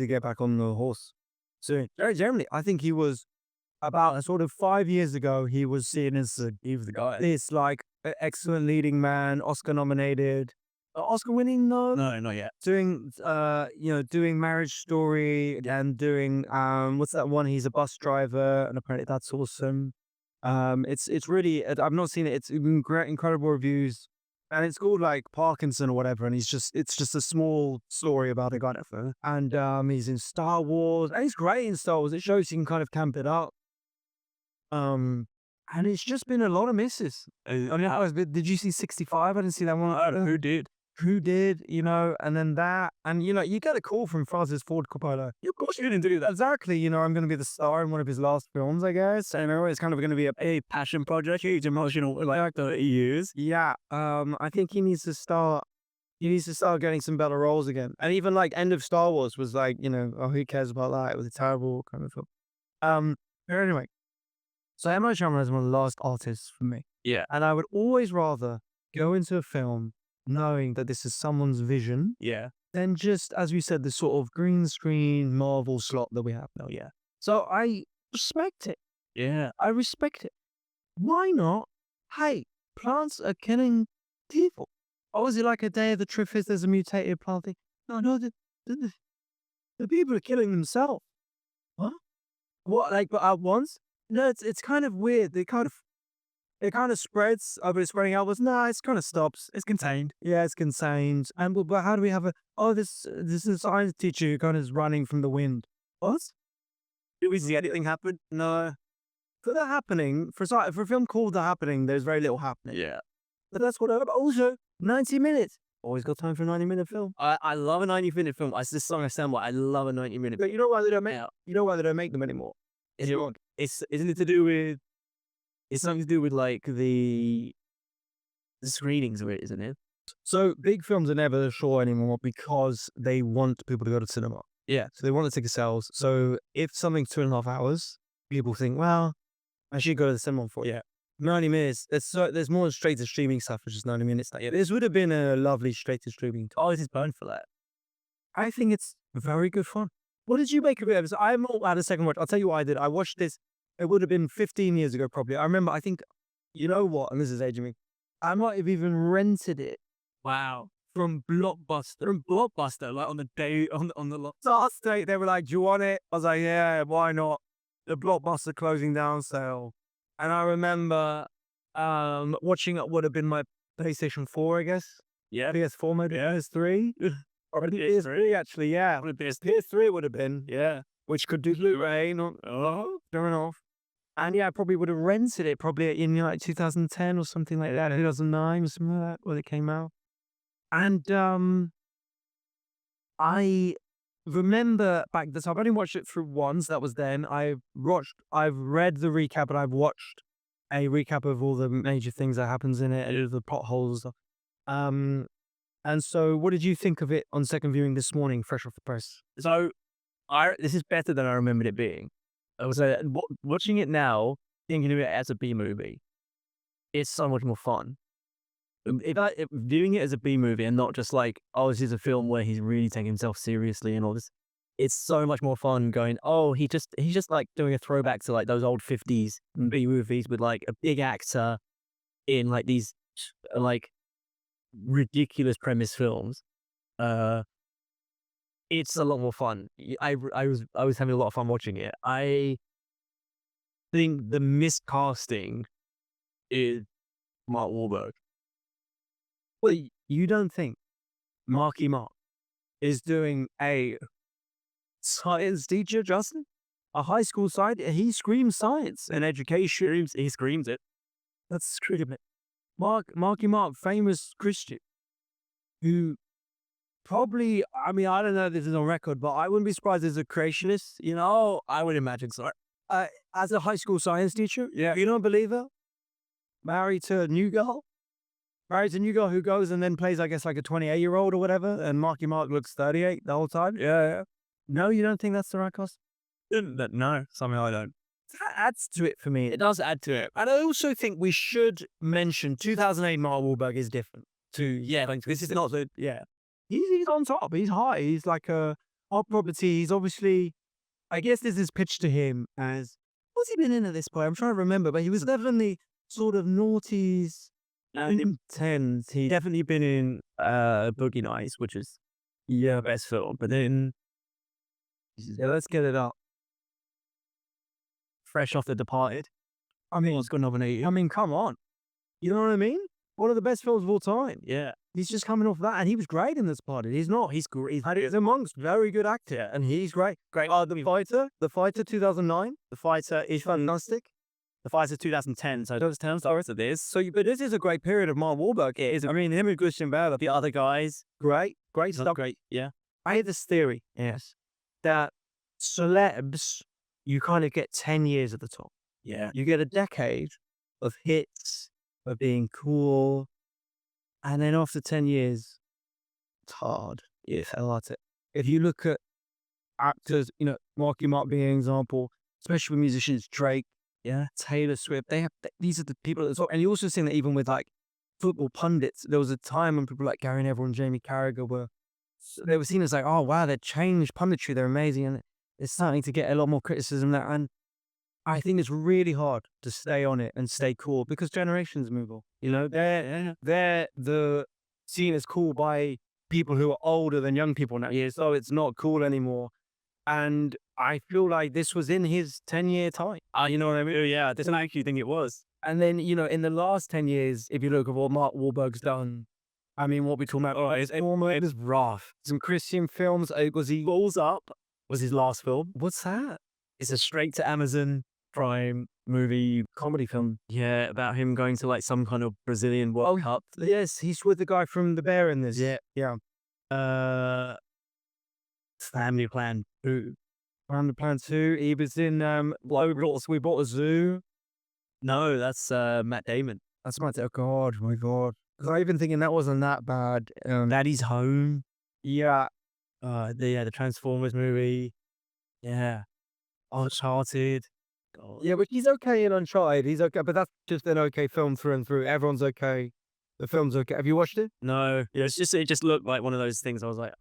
get back on the horse soon. Very generally, I think he was about sort of 5 years ago. He was seen as He was the guy. this like excellent leading man, Oscar nominated, Oscar winning. No, not yet. doing doing Marriage Story, and doing what's that one? He's a bus driver, and apparently that's awesome. It's really, I've not seen it. It's incredible reviews. And it's called like Parkinson or whatever, and it's just a small story about a guy. And he's in Star Wars, and he's great in Star Wars. It shows he can kind of camp it up. And it's just been a lot of misses. I mean, did you see 65? I didn't see that one. Who did? Who did, and then that, and you get a call from Francis Ford Coppola. Of course you didn't do that. Exactly, I'm going to be the star in one of his last films, I guess. It's kind of going to be A passion project, huge emotional like 30 years. yeah. I think he needs to start. He needs to start getting some better roles again. And even like End of Star Wars was like, oh, who cares about that? It was a terrible kind of film. But anyway, so M. Night Shyamalan is one of the last artists for me. Yeah. And I would always rather go into a film knowing that this is someone's vision Yeah. than just, as we said, the sort of green screen Marvel slot that we have now. Yeah. So I respect it. Yeah. I respect it. Why not? Hey, plants are killing people. Oh, is it like a Day of the Triffids? There's a mutated plant thing. No, the people are killing themselves. What? What, like, but at once? No, it's kind of weird. It kind of spreads, but it's spreading outwards. No, it kind of stops. It's contained. Yeah, it's contained. And but how do we have this is a science teacher who kind of is running from the wind. What? Do we see anything happen? No. For that happening, for a film called The Happening, there's very little happening. Yeah. But that's what also 90 minutes. Always got time for a 90-minute film. I love a 90-minute film. It's this song I stand by. I love a 90-minute. But you know why they don't make? You know why they don't make them anymore? Isn't it to do with? It's something to do with like the screenings of it, isn't it? So big films are never sure anymore because they want people to go to cinema. Yeah. So they want the ticket sales. So if something's 2.5 hours, people think, well, I should go to the cinema for it. Yeah. 90 minutes. There's more straight to streaming stuff, which is 90 minutes. Yeah, this would have been a lovely straight to streaming. Oh, it is burned for that. I think it's very good fun. What did you make of it? I'm not at a second watch. I'll tell you what I did. I watched this. It would have been 15 years ago, probably. I remember. I think, you know what? And this is aging me. I might have even rented it. Wow. From Blockbuster, like on the day on the Last day, they were like, "Do you want it?" I was like, "Yeah, why not?" The Blockbuster closing down sale. And I remember watching it would have been my PlayStation 4, I guess. Yeah. PS4, maybe PS3. Or PS3, actually, yeah. PS3 would have been, yeah. Which could do Blu-ray, not fair enough. And yeah, I probably would have rented it probably in like 2010 or something like that, 2009 or something like that, when it came out. And I remember back this. I've only watched it through once. That was then. I've read the recap, and I've watched a recap of all the major things that happens in it, the plot holes and stuff. And so, what did you think of it on second viewing this morning, fresh off the press? So, this is better than I remembered it being. I was watching it now, thinking of it as a B movie. It's so much more fun. If viewing it as a B movie and not just like, oh, this is a film where he's really taking himself seriously and all this, it's so much more fun going, oh, he's just like doing a throwback to like those old 50s B movies with like a big actor in like these like ridiculous premise films. It's a lot more fun. I was having a lot of fun watching it. I think the miscasting is Mark Wahlberg. Well, you don't think Marky Mark is doing a science teacher, Justin? A high school science? He screams science and education. He screams it. That's screaming. Marky Mark, famous Christian, who probably, I mean, I don't know if this is on record, but I wouldn't be surprised as a creationist, I would imagine so. As a high school science teacher, Yeah. you don't believe her? Married to a new girl who goes and then plays, I guess, like a 28-year-old or whatever, and Marky Mark looks 38 the whole time? Yeah. No, you don't think that's the right cost? No, somehow I don't. That adds to it for me. It does add to it. And I also think we should mention 2008 Mark Wahlberg is different. This is not the He's on top. He's high. He's like a hot property. He's obviously, I guess this is pitched to him as, what's he been in at this point? I'm trying to remember, but he was definitely sort of noughties and 10s. He's definitely been in Boogie Nights, which is best film. But then let's get it up. fresh off The Departed. I mean, It's got nominated. I mean, come on. You know what I mean? One of the best films of all time. Yeah. He's just coming off that, and he was great in this part. He's not. He's great. He's amongst very good actor, and he's great. Great. The Fighter 2009. The Fighter is fantastic. The Fire's is 2010, so those terms are of this. So, but this is a great period of Mark Wahlberg. It is. I mean, him and Christian Bale, The other guys, great stuff. great. Yeah. I have this theory, yes, that celebs, you kind of get 10 years at the top. Yeah. You get a decade of hits, of being cool, and then after 10 years, it's hard. It's hard. If you look at actors, Marky Mark being an example, especially with musicians, Drake, Taylor Swift, these are the people at the top. And you also see that even with like football pundits, there was a time when people like Gary Neville and Jamie Carragher they were seen as like, oh wow, they changed punditry, they're amazing, and it's starting to get a lot more criticism there. And I think it's really hard to stay on it and stay cool because generations move on. They're seen as cool by people who are older than young people now. Yeah, so it's not cool anymore. And I feel like this was in his 10-year time. You know what I mean? Yeah, I didn't actually think it was. And then, in the last 10 years, if you look at what Mark Wahlberg's done, I mean, what we talking about, It was rough. some Christian films. Was he? Balls Up was his last film. What's that? It's a straight to Amazon Prime movie. Comedy film. Yeah, about him going to like some kind of Brazilian World Cup. Yes, he's with the guy from The Bear in this. Yeah. Family Plan 2. Family Plan 2. He was in We Bought a Zoo. No, that's Matt Damon. That's my God, my God. Because I even thinking that wasn't that bad. Daddy's Home. Yeah. The Transformers movie. Yeah. Uncharted. God. Yeah, but he's okay in Uncharted. He's okay, but that's just an okay film through and through. Everyone's okay. The film's okay. Have you watched it? No. Yeah, it just looked like one of those things. I was like,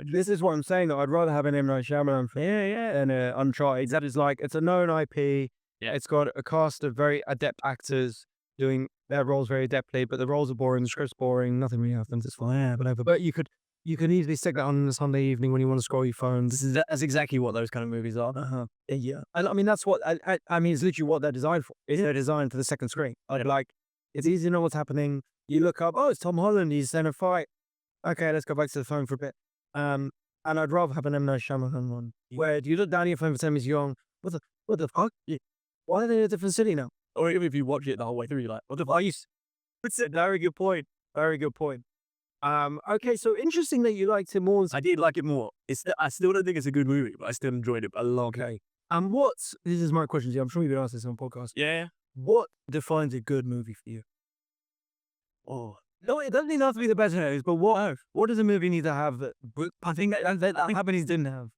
This is what I'm saying, though. I'd rather have an M. Night Shyamalan film than Uncharted. That is like, it's a known IP. Yeah. It's got a cast of very adept actors doing their roles very adeptly, but the roles are boring, the script's boring, nothing really happens. It's fine, whatever. But you could easily stick that on a Sunday evening when you want to scroll your phone. That's exactly what those kind of movies are. Yeah. And I mean, that's what, I mean, it's literally what they're designed for. They're designed for the second screen. Like, it's easy to know what's happening. You look up, oh, it's Tom Holland, he's in a fight. Okay, let's go back to the phone for a bit. And I'd rather have an M. Night Shyamalan one, where you look down at your phone for 10 minutes, you're going, what the fuck? Yeah. Why are they in a different city now? Or even if you watch it the whole way through, you're like, what the fuck? It's a very good point. Very good point. Okay, so interesting that you liked it more. I did like it more. I still don't think it's a good movie, but I still enjoyed it a lot. Okay. And this is my question to you. I'm sure you've been asked this on podcast. Yeah. What defines a good movie for you? Oh. No, it doesn't need to be the best news, but what does a movie need to have that I think that companies didn't have?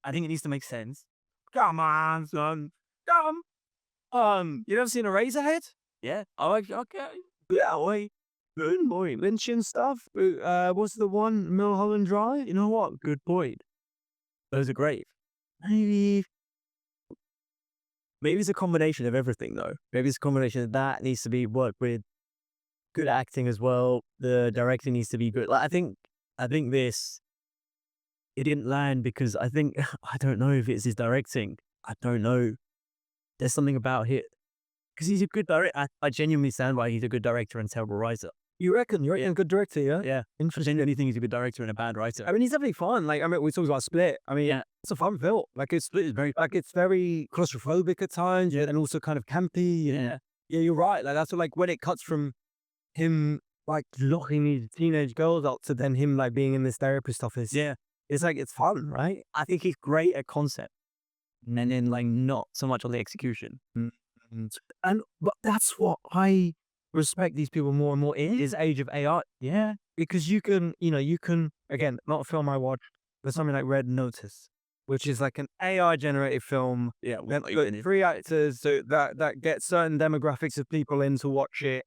I think it needs to make sense. Come on, son. You ever seen Eraserhead? Yeah. Oh, okay. Yeah, wait. Good boy. Lynchian stuff. What's the one? Mulholland Drive? You know what? Good point. Those are great. Maybe it's a combination of everything, though. Maybe it's a combination of that needs to be worked with. Good acting as well. The directing needs to be good. Like, I think it didn't land because I don't know if it's his directing. I don't know. There's something about it. Because he's a good director. I genuinely stand by he's a good director and terrible writer. You reckon? You're a good director, yeah? Yeah. Interesting. I genuinely think he's a good director and a bad writer. I mean, he's definitely fun. Like, I mean, we talked about Split. I mean, it's a fun film. Like, Split is very claustrophobic at times, and also kind of campy. Yeah. Yeah, you're right. Like, that's what, like, when it cuts from him, like, locking these teenage girls up to then him, like, being in this therapist office. Yeah. It's like, it's fun, right? I think he's great at concept. And then, like, not so much on the execution. But that's what I respect these people more and more in this age of AI. Yeah. Because you can, again, not a film I watched, but something like Red Notice, which is like an AI generated film. Yeah. With 3 actors that get certain demographics of people in to watch it.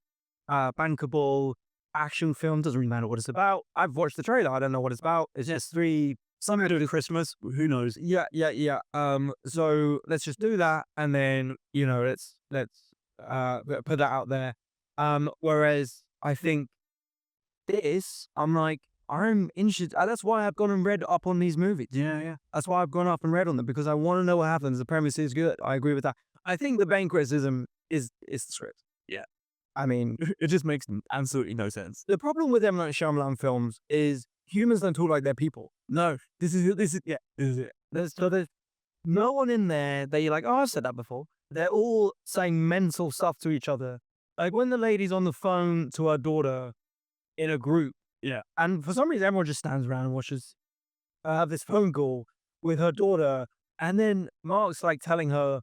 Bankable action film, doesn't really matter what it's about. I've watched the trailer, I don't know what it's about. It's just 3 something to do with Christmas. Who knows? Yeah. So let's just do that, and then let's put that out there. Whereas I think this, I'm interested. That's why I've gone and read up on these movies. Yeah. That's why I've gone up and read on them, because I want to know what happens. The premise is good. I agree with that. I think the main criticism is the script. Yeah. I mean, it just makes absolutely no sense. The problem with M. Night Shyamalan films is humans don't talk like they're people. No, this is it. There's no one in there that you're like, oh, I've said that before. they're all saying mental stuff to each other. Like when the lady's on the phone to her daughter in a group, Yeah. and for some reason everyone just stands around and watches have this phone call with her daughter, and then Mark's like telling her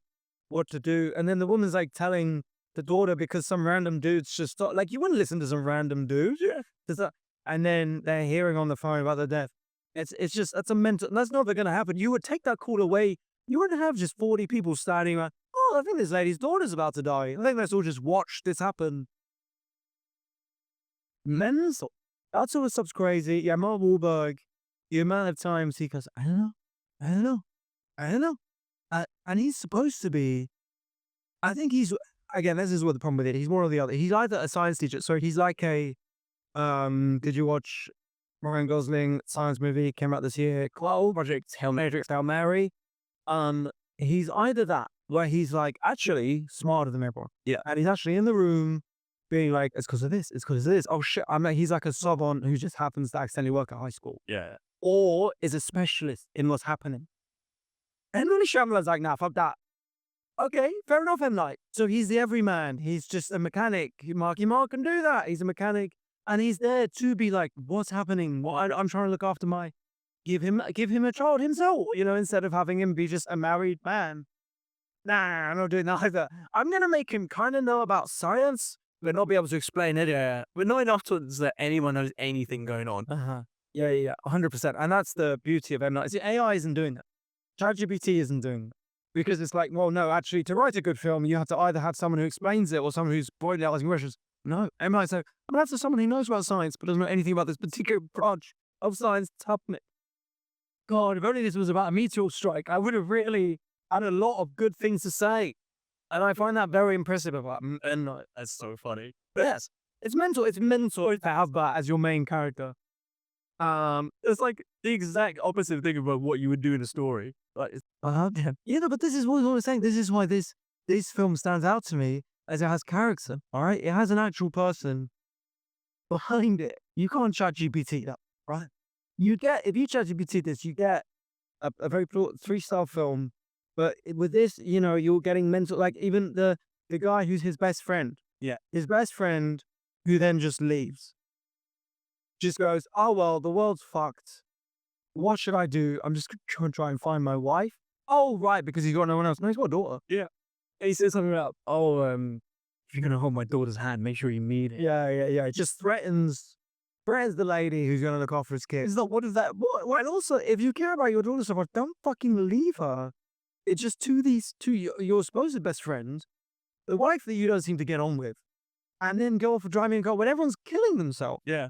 what to do, and then the woman's like telling the daughter because some random dude's just like you wouldn't listen to some random dude, Yeah. and then they're hearing on the phone about the death. It's just that's a mental. That's never going to happen. You would take that call away. You wouldn't have just 40 people standing around. Oh, I think this lady's daughter's about to die. I think let's all just watch this happen. Mental. That's all stuff's crazy. Yeah, Mark Wahlberg. The amount of times he goes, I don't know, I don't know, I don't know, and he's supposed to be. I think he's again. This is what the problem with it. He's more of the other. He's either a science teacher. So he's like a. Did you watch Ryan Gosling science movie came out this year? Project Hail Mary. He's either that where he's like actually smarter than everyone. Yeah. And he's actually in the room being like, it's because of this, it's because of this. Oh shit. I mean, he's like a savant who just happens to accidentally work at high school. Yeah. Or is a specialist in what's happening. And really Shyamalan's like, nah, fuck that. Okay, fair enough, M. Night. So he's the everyman. He's just a mechanic. Mark can do that. He's a mechanic. And he's there to be like, what's happening? I'm trying to look after give him a child himself, instead of having him be just a married man. Nah, I'm not doing that either. I'm going to make him kind of know about science, but not be able to explain it. Yeah. But not enough to that anyone knows anything going on. Yeah, 100%. And that's the beauty of M. Night. See, AI isn't doing that. ChatGPT isn't doing that. Because it's like, well, no, actually, to write a good film, you have to either have someone who explains it or someone who's pointing out asking questions. No, M. Night said, I'm going to have someone who knows about science, but doesn't know anything about this particular branch of science to help me. God, if only this was about a meteor strike, I would have really had a lot of good things to say. And I find that very impressive about him. And That's so funny. but yes, it's mental to have that as your main character. It's like the exact opposite thing about what you would do in a story. Like, Yeah, no, but this is what I was saying. This is why this film stands out to me as it has character. All right, it has an actual person behind it. You can't ChatGPT that, right? If you ChatGPT this, you get a very 3-star film. But with this, you're getting mental. Like even the guy who's his best friend. Yeah, his best friend who then just leaves. Just goes, oh well, the world's fucked. What should I do? I'm just going to try and find my wife. Oh, right, because he's got no one else. No, he's got a daughter. yeah. And he says something about, if you're gonna hold my daughter's hand, make sure you meet it. Yeah. It just threatens the lady who's going to look after his kids. It's like, what is that? And also, if you care about your daughter so much, don't fucking leave her. It's just your supposed best friends, the wife that you don't seem to get on with, and then go off for driving a car when everyone's killing themselves. Yeah.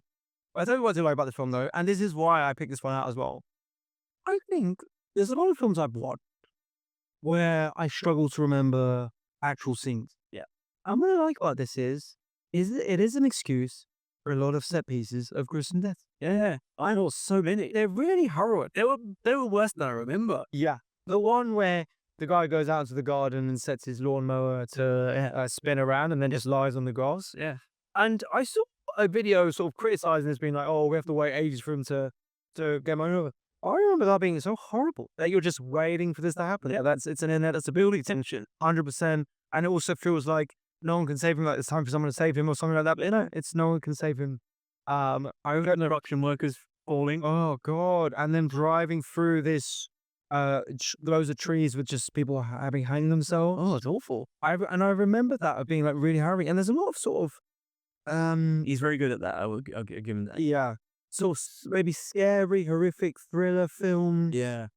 I tell you what I do like about this film, though, and this is why I picked this one out as well. I think there's a lot of films I've watched where I struggle to remember actual scenes. Yeah. And what I like about this is it is an excuse for a lot of set pieces of gruesome death. Yeah. I know so many. They're really heroic. They were worse than I remember. Yeah. The one where the guy goes out into the garden and sets his lawnmower to spin around and then just lies on the grass. Yeah. And I saw a video sort of criticizing this, being like, oh, we have to wait ages for him to get him over. I remember that being so horrible that you're just waiting for this to happen. Yeah, it's an inevitability tension, 100%. And it also feels like no one can save him. Like it's time for someone to save him or something like that. But it's no one can save him. I got construction workers falling. Oh God! And then driving through this rows of trees with just people having hanged themselves. Oh, it's awful. I remember that of being like really harrowing. And there's a lot of sort of he's very good at that. I'll give him that. Yeah. So maybe scary, horrific thriller films. Yeah.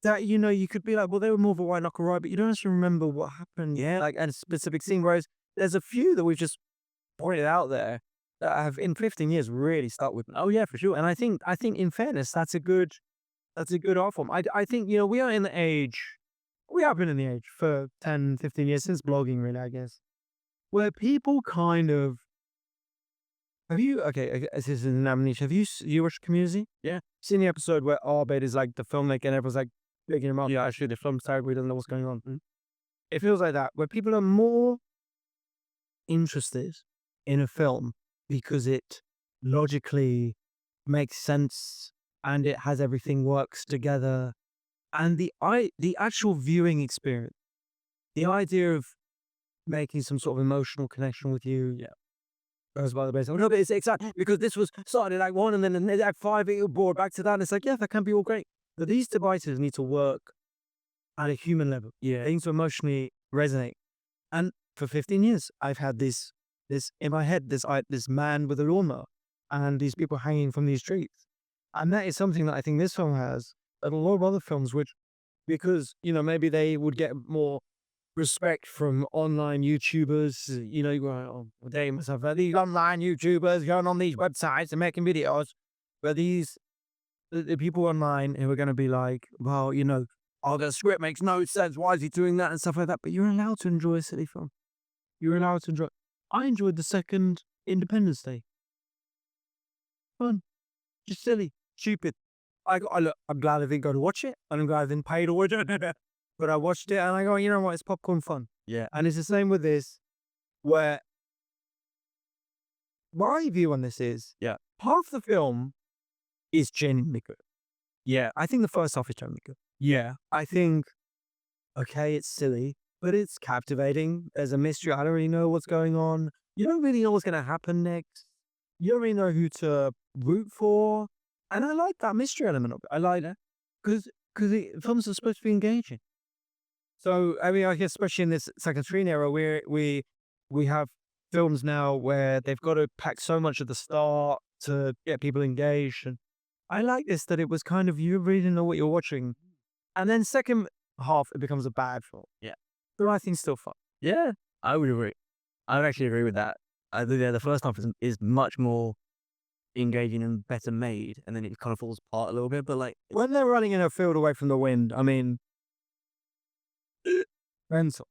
That, you could be like, well, they were more of a white knuckle ride, but you don't actually remember what happened. Yeah. Like, and a specific scene. Whereas there's a few that we've just pointed out there that have in 15 years really stuck with me. Oh yeah, for sure. And I think in fairness, that's a good art form. I think, we have been in the age for 10, 15 years since blogging, really, I guess, where people kind of, this is an amnesia. Have you watched Community? Yeah. Seen the episode where Arbed is like the filmmaker and everyone's like picking him up? Yeah, actually the film's terrible, we don't know what's going on. Mm-hmm. It feels like that, where people are more interested in a film because it logically makes sense and it has everything works together. And the actual viewing experience the idea of making some sort of emotional connection with you, goes by the base. No, but it's exactly because this was started at Act 1 and then in Act 5 it brought back to that. And it's like, yeah, that can be all great. But these devices need to work at a human level. Yeah. They need to emotionally resonate. And for 15 years, I've had this in my head, this man with a lawnmower and these people hanging from these trees. And that is something that I think this film has, and a lot of other films, which, because, maybe they would get more respect from online YouTubers. You go, oh, they must have these online YouTubers going on these websites and making videos. But the people online who are going to be like, well, oh, the script makes no sense. Why is he doing that and stuff like that? But you're allowed to enjoy a silly film. You're allowed to enjoy. I enjoyed the second Independence Day. Fun, just silly, stupid. Look, I'm glad I didn't go to watch it, and I'm glad I didn't pay to watch it. But I watched it, and I go, you know what? It's popcorn fun. Yeah. And it's the same with this, where my view on this is, half the film is genuinely good. Yeah. I think the first half is genuinely good. Yeah. I think, okay, it's silly, but it's captivating. There's a mystery. I don't really know what's going on. You don't really know what's going to happen next. You don't really know who to root for. And I like that mystery element of it. I like that because films are supposed to be engaging. So, I mean, I guess especially in this second screen era, where we have films now where they've got to pack so much at the start to get people engaged. And I like this, that it was kind of, you really didn't know what you're watching. And then second half, it becomes a bad film. Yeah. But I think still fun. Yeah. I would agree. I would actually agree with that. I think the first half is much more engaging and better made, and then it kind of falls apart a little bit. But like when they're running in a field away from the wind, I mean, mental.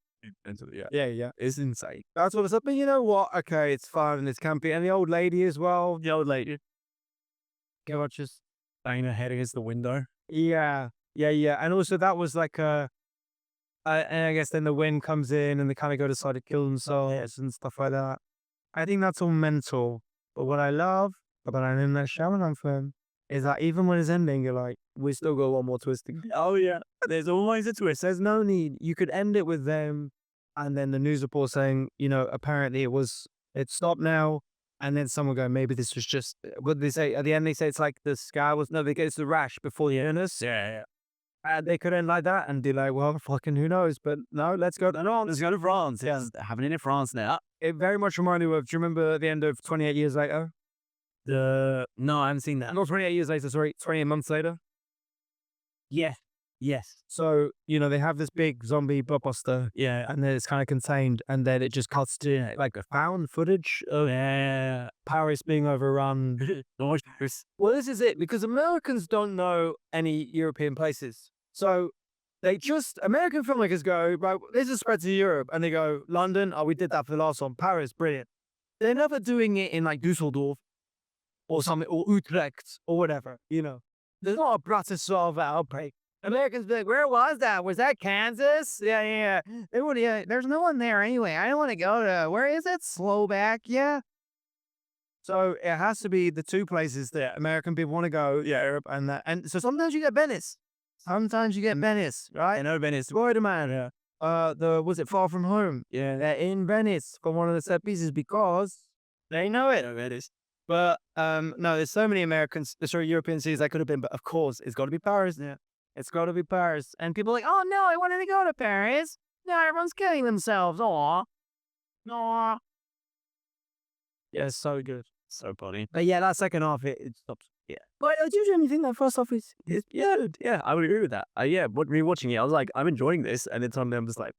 Yeah. It's insane. That's what it's up. But you know what? Okay, it's fun and it's campy. And the old lady as well. The old lady. Go just banging her head against the window. Yeah. And also that was like and I guess then the wind comes in and they kind of go to decide to kill themselves and stuff like that. I think that's all mental. But what I love about an M. Night Shyamalan film is that even when it's ending, you're like, we still got one more twist. Oh yeah, there's always a twist. There's no need. You could end it with them, and then the news report saying, apparently it stopped now, and then someone going, maybe this was just. What did they say at the end? They say it's like the sky was it's the rash before the illness. Yeah. And they could end like that and be like, well, fucking who knows? But no, let's go. Let's go to France. Yeah, having it in France now. It very much reminded me of. Do you remember the end of 28 Years Later? No, I haven't seen that. Not 28 years later, sorry, 28 months later. Yeah. Yes. So, they have this big zombie blockbuster. Yeah. And then it's kind of contained, and then it just cuts to like a found footage of Paris being overrun. Well, this is it, because Americans don't know any European places. So American filmmakers go, right, this is spread to Europe, and they go, London, we did that for the last one. Paris, brilliant. They're never doing it in like Dusseldorf or something, or Utrecht, or whatever, There's not a Bratislava outbreak. Americans be like, where was that? Was that Kansas? Yeah. There's no one there anyway. I don't want to go to, where is it? Slovakia? So it has to be the two places that American people want to go, Europe and that. And so sometimes you get Venice. Sometimes you get Venice, right? I know Venice. Spider-Man. Was it Far From Home? Yeah, they're in Venice for one of the set pieces because they know it. Venice. But no, there's so many European cities that could have been, but of course, it's got to be Paris. Yeah, it's got to be Paris. And people are like, oh no, I wanted to go to Paris. No, everyone's killing themselves. Aw. Yeah, it's so good. So funny. But yeah, that second half, it stops. Yeah. But do you really think that first half is yeah, I would agree with that. But rewatching it, I was like, I'm enjoying this. And then suddenly I'm just like,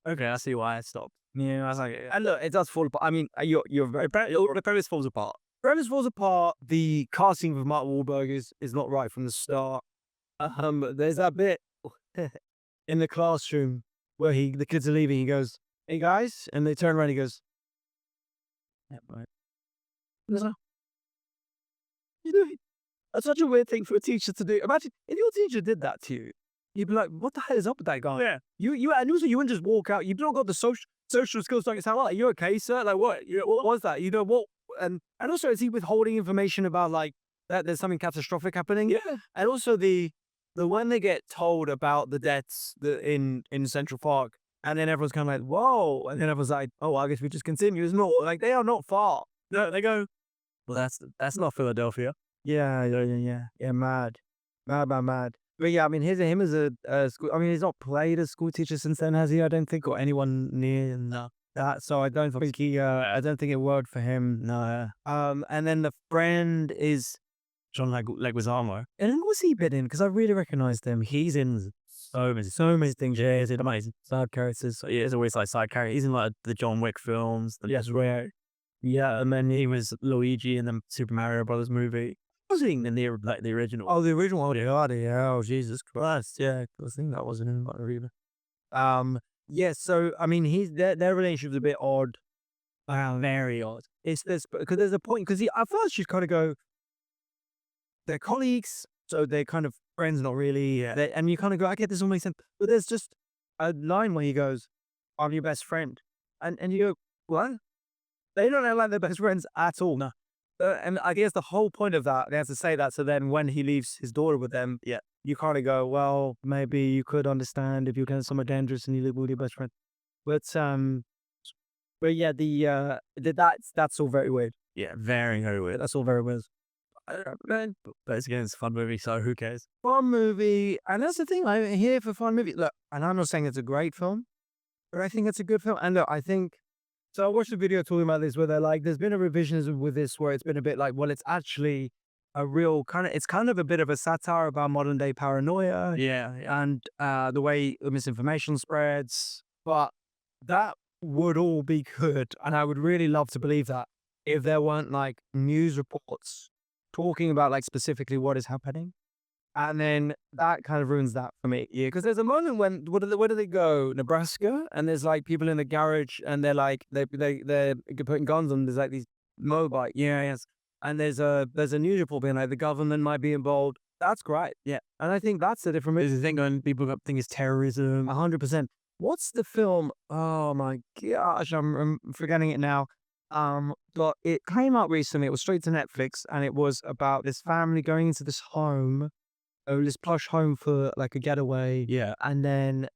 okay, I see why I stopped. Yeah, I was like, and look, it does fall apart. I mean, the premise falls apart. Premise falls apart. The casting of Mark Wahlberg is not right from the start. There's that bit in the classroom where the kids are leaving. He goes, "Hey guys," and they turn around. He goes, "Yeah, right." That's such a weird thing for a teacher to do. Imagine if your teacher did that to you. You'd be like, "What the hell is up with that guy?" Yeah. You and also you wouldn't just walk out. You've not got the social skills to sound like, "Are you okay, sir?" Like, what? What was that? What? And also, is he withholding information about like that? There's something catastrophic happening. Yeah. And also the when they get told about the deaths in Central Park, and then everyone's kind of like, whoa, and then everyone's like, oh, I guess we just continue. It's not like they are not far. No, they go, Well, that's not Philadelphia. yeah, mad. Mad. But yeah, I mean, him as a school. I mean, he's not played as school teacher since then, has he? I don't think, or anyone near No. that. So I don't think he. I don't think it worked for him. No. And then the friend is John Leguizamo. And what's he been in? Because I really recognised him. He's in so many things. Yeah, he's in amazing Side characters. So yeah, he's always like side character. He's in like the John Wick films. Yes, right. Yeah, and then he was Luigi in the Super Mario Brothers movie. Was he in the original? Oh, the original. Oh, yeah. Oh, Jesus Christ. Yeah, I think that wasn't in that either. Yeah. So I mean, their relationship's a bit odd. Very odd. It's this because there's a point because at first you kind of go, they're colleagues, so they're kind of friends, not really. Yeah. And you kind of go, I get this all makes sense. But there's just a line where he goes, "I'm your best friend," and you go, what? They don't act like they're best friends at all. No. And I guess the whole point of that, they have to say that. So then when he leaves his daughter with them, Yeah. you kind of go, well, maybe you could understand if you're getting somewhere dangerous and you live with your best friend. But yeah, that's all very weird. Yeah, very weird. That's all very weird. I don't know, man. But again, it's a fun movie, so who cares? Fun movie, and that's the thing. I'm here for fun movie. Look, and I'm not saying it's a great film, but I think it's a good film. And look, I think so. I watched a video talking about this where they're like, there's been a revisionism with this where it's been a bit like, well, it's actually a real it's kind of a bit of a satire about modern day paranoia. Yeah. And the way the misinformation spreads. But that would all be good, and I would really love to believe that if there weren't like news reports talking about like specifically what is happening. And then that kind of ruins that for me. Yeah, because there's a moment when where do they go? Nebraska, and there's like people in the garage, and they're like they're putting guns on. There's like these motorbike, yes, and there's a news report being like the government might be involved. That's great, Yeah. and I think that's the different. There's a thing going, people think it's terrorism. 100%. What's the film? Oh my gosh, I'm forgetting it now. But it came out recently. It was straight to Netflix, and it was about this family going into this home, this plush home for like a getaway. Yeah. And then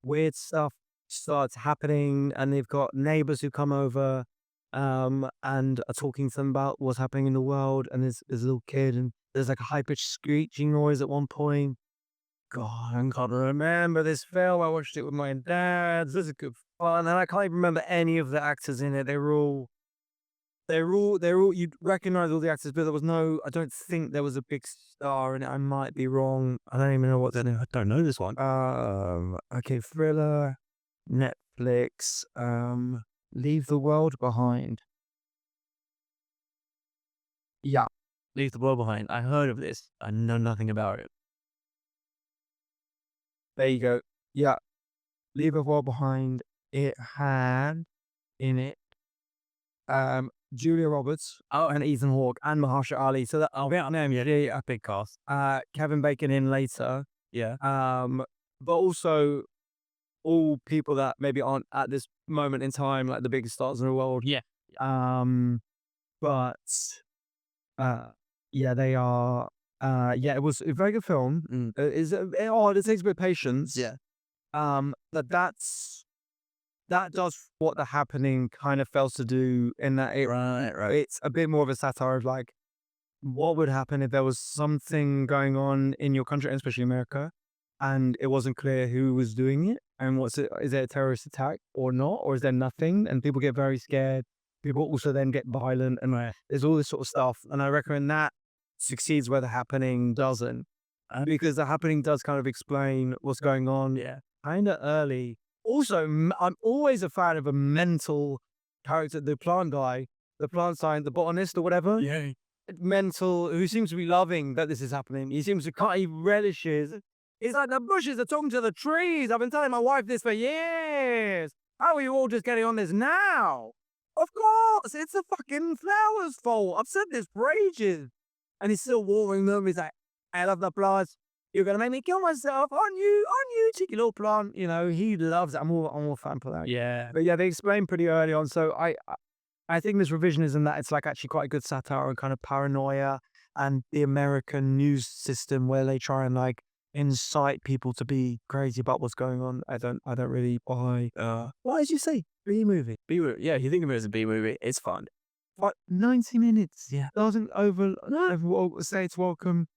weird stuff starts happening, and they've got neighbors who come over and are talking to them about what's happening in the world. And there's a little kid, and there's like a high-pitched screeching noise at one point. God, I can't remember this film. I watched it with my dad. This is good fun, and I can't even remember any of the actors in it. They're all. You'd recognize all the actors, but there was no. I don't think there was a big star in it. I might be wrong. I don't even know what that is. I don't know this one. Okay, thriller, Netflix. Leave the World Behind. Yeah, Leave the World Behind. I heard of this. I know nothing about it. there you go. Yeah, Leave the World Behind. It had in it Julia Roberts and Ethan Hawke and Mahershala Ali. So that Vietnam, yeah, a big cast. Kevin Bacon in later. Yeah. But also all people that maybe aren't at this moment in time like the biggest stars in the world. Yeah. But yeah, they are. Yeah, it was a very good film. It takes a bit of patience. Yeah. But that does what The Happening kind of fails to do in that Right. it's a bit more of a satire of like what would happen if there was something going on in your country, and especially America, and it wasn't clear who was doing it, and is it a terrorist attack or not, or is there nothing, and people get very scared. People also then get violent, and there's all this sort of stuff, and I reckon that succeeds where The Happening doesn't, because The Happening does kind of explain what's going on. Yeah. Kind of early. Also, I'm always a fan of a mental character, the plant guy, the plant scientist, the botanist or whatever. Yeah. Mental, who seems to be loving that this is happening. He seems to he relishes. He's like, the bushes are talking to the trees. I've been telling my wife this for years. How are you all just getting on this now? Of course, it's the fucking flowers' fault. I've said this for ages. And he's still watering them. He's like, I love the plants. You're going to make me kill myself. On you, cheeky little plant. You know, he loves it. I'm all a fan for that. Yeah. But yeah, they explain pretty early on. So I think this revisionism that it's like actually quite a good satire and kind of paranoia. and the American news system where they try and like incite people to be crazy about what's going on. I don't really buy. What did you say? B movie. B movie. Yeah, you think of it as a B movie. It's fun. But 90 minutes. Yeah. Doesn't say it's welcome.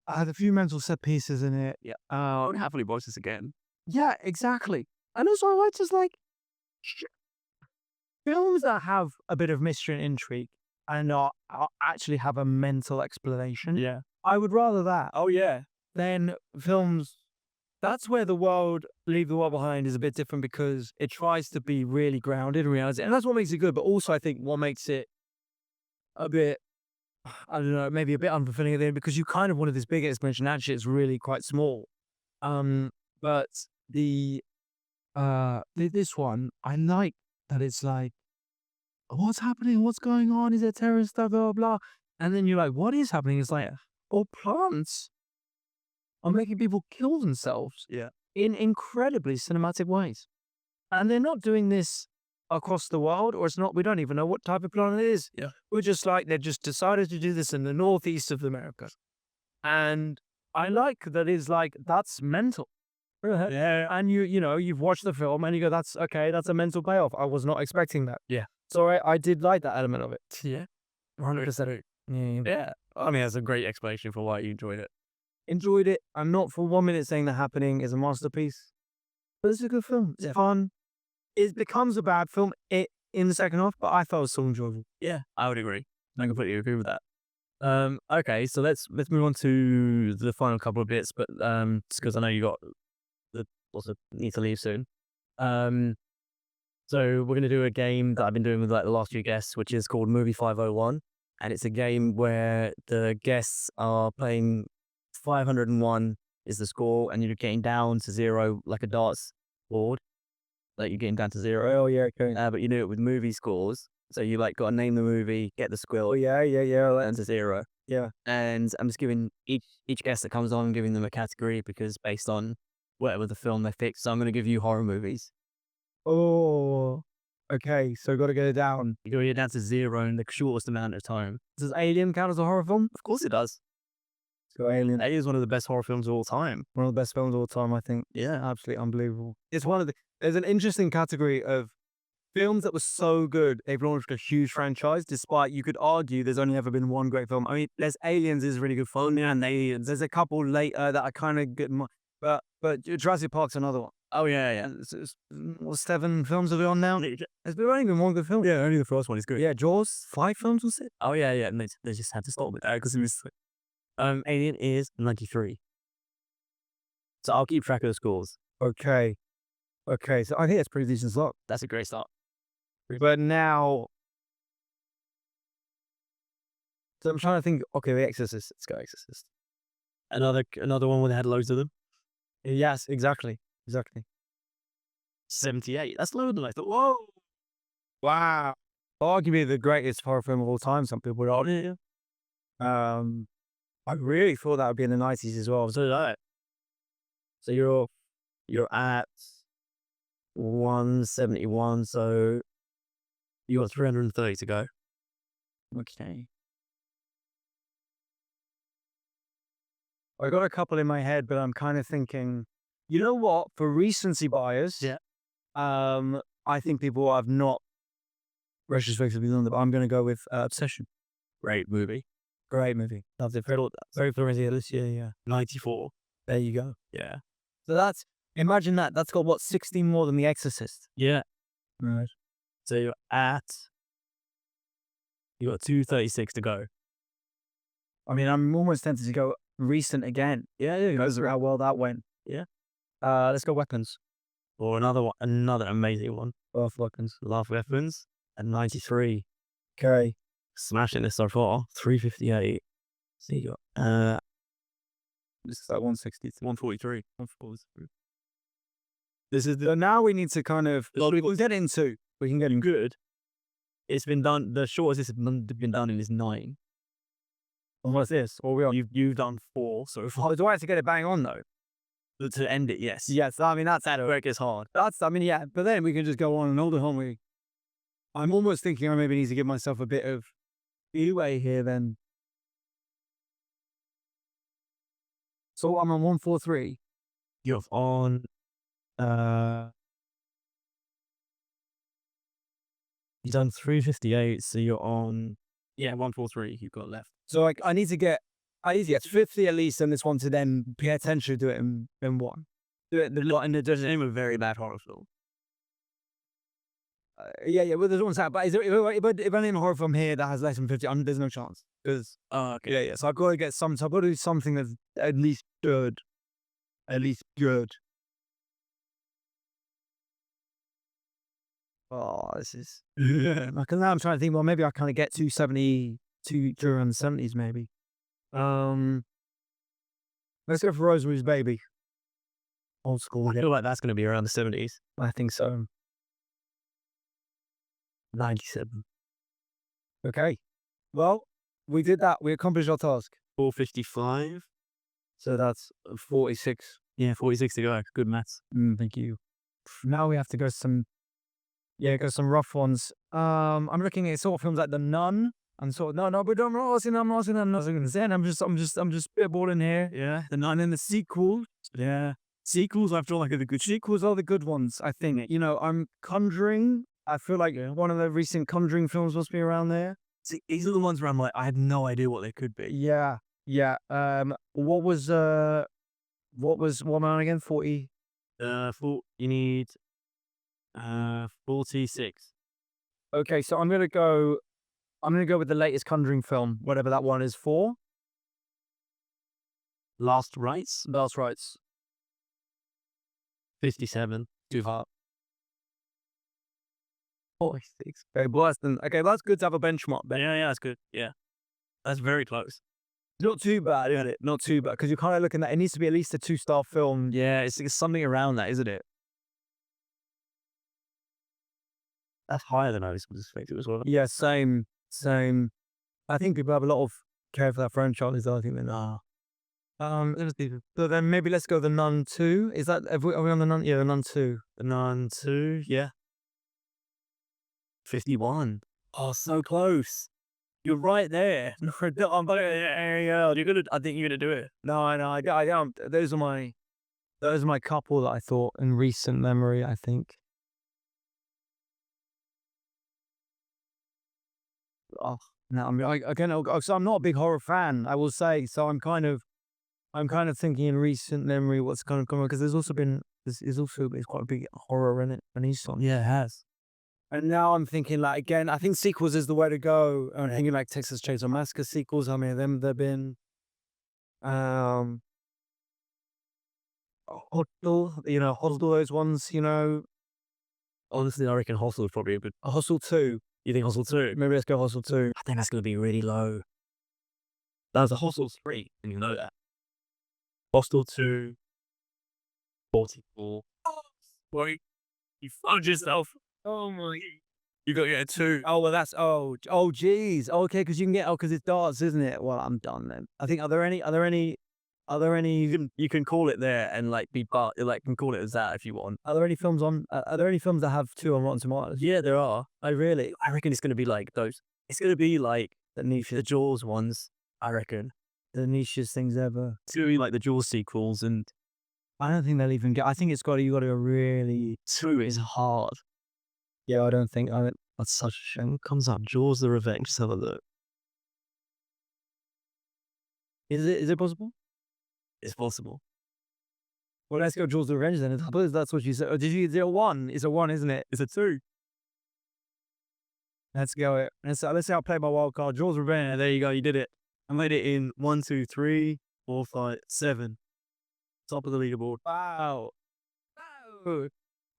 I had a few mental set pieces in it. Yeah. I would happily watch this again. Yeah, exactly. And also I like just like films that have a bit of mystery and intrigue and are actually have a mental explanation. Yeah. I would rather that Oh yeah. than films. That's where Leave the World Behind is a bit different because it tries to be really grounded in reality. And that's what makes it good. But also I think what makes it a bit, I don't know, maybe a bit unfulfilling at the end because you kind of wanted this big explanation. Actually, it's really quite small. But this one, I like that it's like, what's happening? What's going on? Is there terrorist stuff? Blah, blah, blah. And then you're like, what is happening? It's like, oh, plants are making people kill themselves in incredibly cinematic ways. And they're not doing this across the world, or it's not, we don't even know what type of plant it is. Yeah. We're just like, they just decided to do this in the northeast of America. And I like that it's like, that's mental. Yeah. And you've watched the film and you go, that's okay, that's a mental payoff. I was not expecting that. Yeah. So I did like that element of it. Yeah. 100%. Yeah. I mean, that's a great explanation for why you enjoyed it. Enjoyed it. I'm not for 1 minute saying The Happening is a masterpiece, but it's a good film. It's fun. It becomes a bad film in the second half, but I thought it was so enjoyable. Yeah, I would agree. I completely agree with that. Okay, so let's move on to the final couple of bits, but just because I know you got also need to leave soon. So we're gonna do a game that I've been doing with like the last few guests, which is called Movie 501, and it's a game where the guests are playing 501 is the score, and you're getting down to 0 like a darts board. Like you're getting down to 0. Oh yeah, okay. But you do it with movie scores. So you like got to name the movie, get the squill, Oh yeah. down to 0. Yeah. And I'm just giving each guest that comes on, giving them a category because based on whatever the film they picked. So I'm going to give you horror movies. Oh, okay. So got to get it down. You go down to 0 in the shortest amount of time. Does Alien count as a horror film? Of course it does. So Alien. Alien is one of the best horror films of all time. One of the best films of all time, I think. Yeah. Absolutely unbelievable. It's there's an interesting category of films that were so good, they've launched a huge franchise, despite you could argue there's only ever been one great film. I mean, there's Aliens is a really good film, and Aliens. There's a couple later that I kind of get, but Jurassic Park's another one. Oh, yeah. It's 7 films are we on now? There's only been one good film. Yeah, only the first one is good. Yeah, Jaws, 5 films was it? Oh, yeah. And they just had to stop with that because it was... Alien is 93. So I'll keep track of the scores. Okay, so I think it's pretty decent slot. That's a great start. But now, so I'm trying to think. Okay, The Exorcist. Let's go Exorcist. Another one where they had loads of them. Yes, exactly. 78. That's lower than I thought. Whoa. Wow. Arguably the greatest horror film of all time. Some people would argue. I really thought that would be in the 90s as well. So did I. So you're at 171. So you got 330 to go. Okay. I got a couple in my head, but I'm kind of thinking, you know what? For recency bias, I think people have not retrospectively done that. But I'm going to go with Obsession. Great movie. Loved it. Very Florentine this year. Yeah. 94. There you go. Yeah. So imagine that. That's got what, 16 more than The Exorcist. Yeah. Right. So you got 236 to go. I mean, I'm almost tempted to go recent again. Yeah. Because of how well that went. Yeah. Let's go Weapons. Or another amazing one. Love Weapons. Love Weapons at 93. Okay. Smashing this so far. 358. So you got This is like 160. 143. 143. This is now we need to kind of we'll get into. We can get in good. It's been done. The shortest this has been done in is 9. And what's this? Or we are? You've done 4 so far. Oh, do I have to get it bang on though? To end it, yes. Yes. I mean that's Where it gets hard. yeah. But then we can just go on and hold it on. I'm almost thinking I maybe need to give myself a bit of leeway here then. So I'm on 143. You're on. You've done 358, so you're on. Yeah, 143. You've got left. So like I need to get 50 at least on this one to then pay attention to it in one. Do it And there's a name of a very bad horror film. yeah, but there's one side. But is there if I name a horror film here that has less than 50, there's no chance. Because Oh, okay. yeah. So I've got to get some. So I've got to do something that's at least good. At least good. Oh, this is. Yeah. Because now I'm trying to think. Well, maybe I kind of get 272 during the 70s. Maybe. Let's go for Rosemary's Baby. Old school. I feel like that's going to be around the 70s. I think so. 97. Okay. Well, we did that. We accomplished our task. 455. So that's 46. Yeah, 46 to go. Good maths. Thank you. Now we have to go some rough ones. I'm looking at sort of films like The Nun. And sort of but I'm not saying I'm not going to say. I'm just spitballing here. Yeah. The Nun and the sequel. Yeah. Sequels, I feel like, are the good sequels are the good ones. I think. I'm Conjuring. I feel like one of the recent Conjuring films must be around there. See, these are the ones where I'm like, I have no idea what they could be. Yeah. What was what amount again? 40. You need 46. Okay, so I'm gonna go with the latest Conjuring film, whatever that one is. 4. Last Rites. 57. Too hard. 46. Okay, Boston. Okay, that's good to have a benchmark there. Yeah, that's good. Yeah. That's very close. Not too bad, isn't it? Not too bad, because you're kind of looking at it needs to be at least a 2-star film. Yeah, it's something around that, isn't it? That's higher than I was expecting as well. Yeah, same. I think people have a lot of care for that franchise. I think they're not. So then maybe let's go The Nun 2. Is that, are we on The Nun? Yeah, The Nun 2. The Nun 2, yeah. 51. Oh, so close. You're right there. I think you're gonna do it. No, I don't. Those are my couple that I thought in recent memory, I think. Oh, no, I mean, so I'm not a big horror fan, I will say. So I'm kind of thinking in recent memory what's kind of coming, because there's quite a big horror in it, and he's on. Yeah, it has. And now I'm thinking, like, again, I think sequels is the way to go. I'm thinking like Texas Chainsaw Massacre sequels. I mean, they've been, Hostel, those ones, Honestly, I reckon Hostel is probably a good. Hostel 2. You think Hostel 2? Maybe let's go Hostel 2. I think that's going to be really low. That was a Hostel 3, and you know that. Hostel 2, 44. Oh, boy, you found yourself. Oh my. You got to get a 2. Oh, well, geez. Okay, because you can get, because it's darts, isn't it? Well, I'm done then. I think, are there any, You can call it there and like be part, like can call it as that if you want. are there any films that have 2 on Rotten Tomatoes? Yeah, there are. I really, I reckon it's going to be like those. It's going to be like the Jaws ones. I reckon the nichest things ever. it's going to be like the Jaws sequels, and I don't think they'll even get. I think you got to really. 2 is hard. Yeah, I don't think. That's such a shame. What comes up? Jaws: The Revenge. Let's have a look. Is it possible? It's possible. Well, let's go Jaws: The Revenge then. I suppose that's what you said. Or did you? Is it a 1? It's a 1, isn't it? It's a 2. Let's go it. Let's see. I'll play my wild card. Jaws: Revenge. Yeah, there you go. You did it. I made it in 1, 2, 3, 4, 5, 7. Top of the leaderboard. Wow. Oh.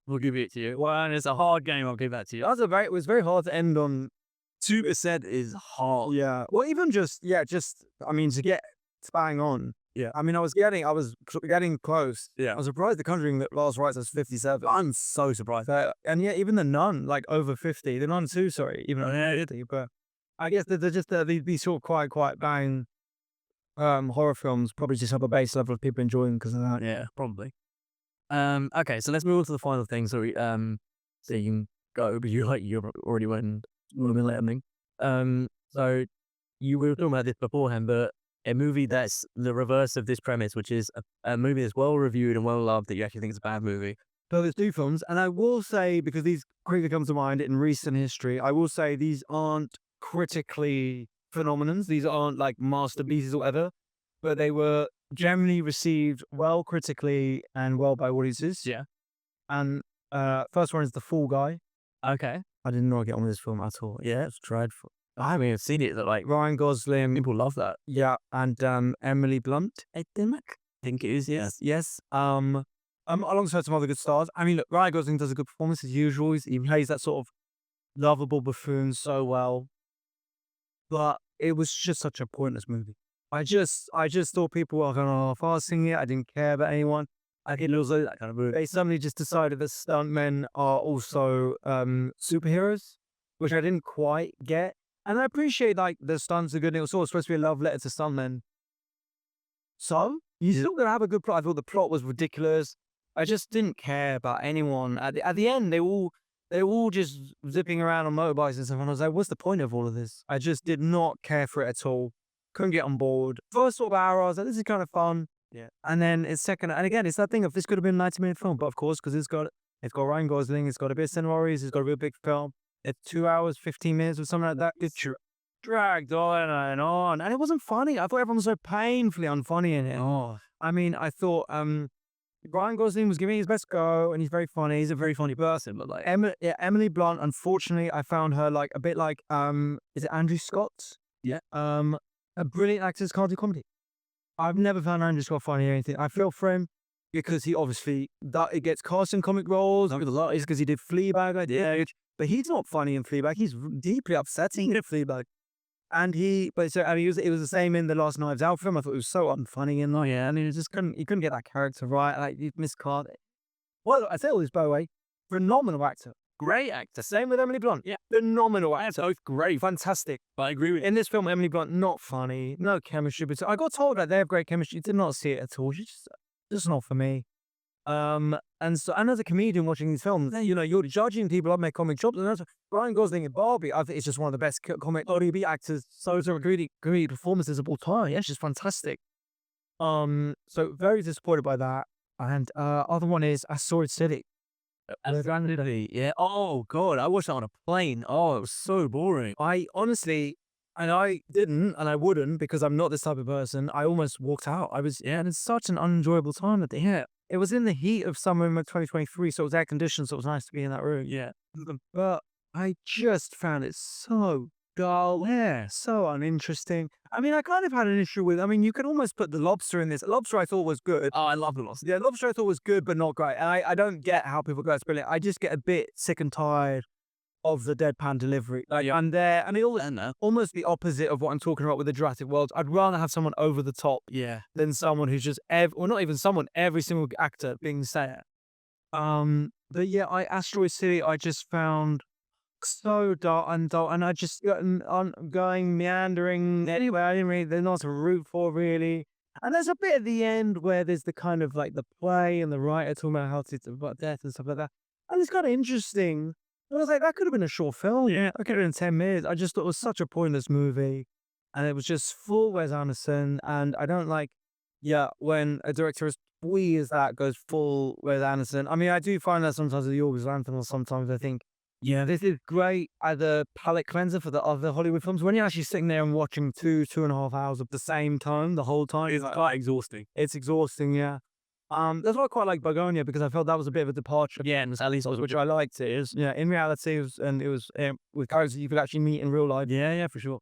We'll give it to you. Well, and it's a hard game. I'll give that to you. It was very hard to end on. 2% is hard. Yeah. Well, even I mean, to get bang on. Yeah. I mean, I was getting close. Yeah. I was surprised the Conjuring that Last Rites was 57. I'm so surprised. And yeah, even The Nun, like over 50. The Nun 2, sorry, even over 50. But I guess they're just these sort of quite bang horror films probably just have a base level of people enjoying because of that. Yeah, probably. Okay, so let's move on to the final thing. So you can go, but you already went a little bit ending. So you were talking about this beforehand, but a movie that's the reverse of this premise, which is a movie that's well reviewed and well loved that you actually think is a bad movie. So there's two films, and I will say, because these quickly come to mind in recent history, I will say these aren't critically phenomenons. These aren't like masterpieces or whatever, but they were generally received well critically and well by audiences. Yeah. And first one is The Fall Guy. Okay. I didn't know I get on with this film at all. Yeah, it's dreadful. I haven't even seen it. That like Ryan Gosling, people love that. yeah, and Emily Blunt. I think it is. Yes. Yes. Alongside some other good stars. I mean, look, Ryan Gosling does a good performance as usual. He plays that sort of lovable buffoon so well. But it was just such a pointless movie. I just thought people were kind of half-assing it. I didn't care about anyone. I think it was that kind of movie. They suddenly just decided that stuntmen are also superheroes, which I didn't quite get. And I appreciate like the stunts are good. And it was sort of supposed to be a love letter to stuntmen. So you're still gonna have a good plot. I thought the plot was ridiculous. I just didn't care about anyone. At the end, they were all just zipping around on motorbikes and stuff. And I was like, what's the point of all of this? I just did not care for it at all. Couldn't get on board. First sort of hour, I was like, this is kind of fun. Yeah. And then it's second, and again, it's that thing of this could have been a 90-minute film, but of course, because it's got Ryan Gosling, it's got a bit of cinemas, it's got a real big film. It's 2 hours, 15 minutes or something like that. It's dragged on, and it wasn't funny. I thought everyone was so painfully unfunny in it. Oh, I mean, I thought Ryan Gosling was giving his best go, and he's very funny. He's a very funny person, but like Emily Blunt, unfortunately, I found her like a bit like is it Andrew Scott? Yeah. A brilliant actor, can't do comedy. I've never found Andrew Scott funny or anything. I feel for him because he obviously it gets cast in comic roles. A lot is because he did Fleabag, I did, but he's not funny in Fleabag. He's deeply upsetting in Fleabag. And it was the same in the last Knives Out film. I thought it was so unfunny and like, yeah, and he couldn't get that character right. Like he miscast it. Well, I say all this by the way, phenomenal actor, great actor. Same with Emily Blunt. Yeah, phenomenal actor. Both great, fantastic. but I agree with you. In this film, Emily Blunt not funny, no chemistry. But I got told that they have great chemistry. Did not see it at all. She's just not for me. And so, and as a comedian watching these films, you know, you're judging people on their comic jobs. And that's Ryan Gosling in Barbie. I think it's just one of the best comic ODB actors. So great performances of all time. Yeah, it's just fantastic. So very disappointed by that. And other one is Asteroid City. Absurdity. Yeah. Oh god, I watched that on a plane. Oh, it was so boring. I honestly, and I didn't, and I wouldn't because I'm not this type of person. I almost walked out. And it's such an unenjoyable time at the end. It was in the heat of summer in 2023, so it was air conditioned, so it was nice to be in that room. Yeah. But I just found it so dull, so uninteresting. I mean, I kind of had an issue with, you could almost put The Lobster in this. Lobster I thought was good. Oh, I love The Lost. Yeah, Lobster I thought was good, but not great. And I don't get how people go, it's brilliant. I just get a bit sick and tired of the deadpan delivery. Like, Yeah. and almost the opposite of what I'm talking about with the Jurassic World. I'd rather have someone over the top Yeah. than someone who's just, or not even someone, every single actor being sad. But yeah, Asteroid City, I just found so dull, and I just going meandering anyway. I didn't really, there's not to root for really. And there's a bit at the end where there's the kind of like the play and the writer talking about how it's about death and stuff like that. And it's kind of interesting. I was like, that could have been a short film. Yeah, that could have been 10 minutes. I just thought it was such a pointless movie. And it was just full Wes Anderson. And I don't like, when a director as twee as that goes full Wes Anderson. I mean, I do find that sometimes with Yorgos Lanthimos, sometimes I think, yeah, this is great as a palate cleanser for the other Hollywood films. When you're actually sitting there and watching 2.5 hours of the same time, the whole time. It's quite exhausting. It's exhausting, yeah. That's why I quite like Begonia, because I felt that was a bit of a departure. Yeah, and at least Which I liked. It is, in reality, it was with characters you could actually meet in real life. Yeah, for sure.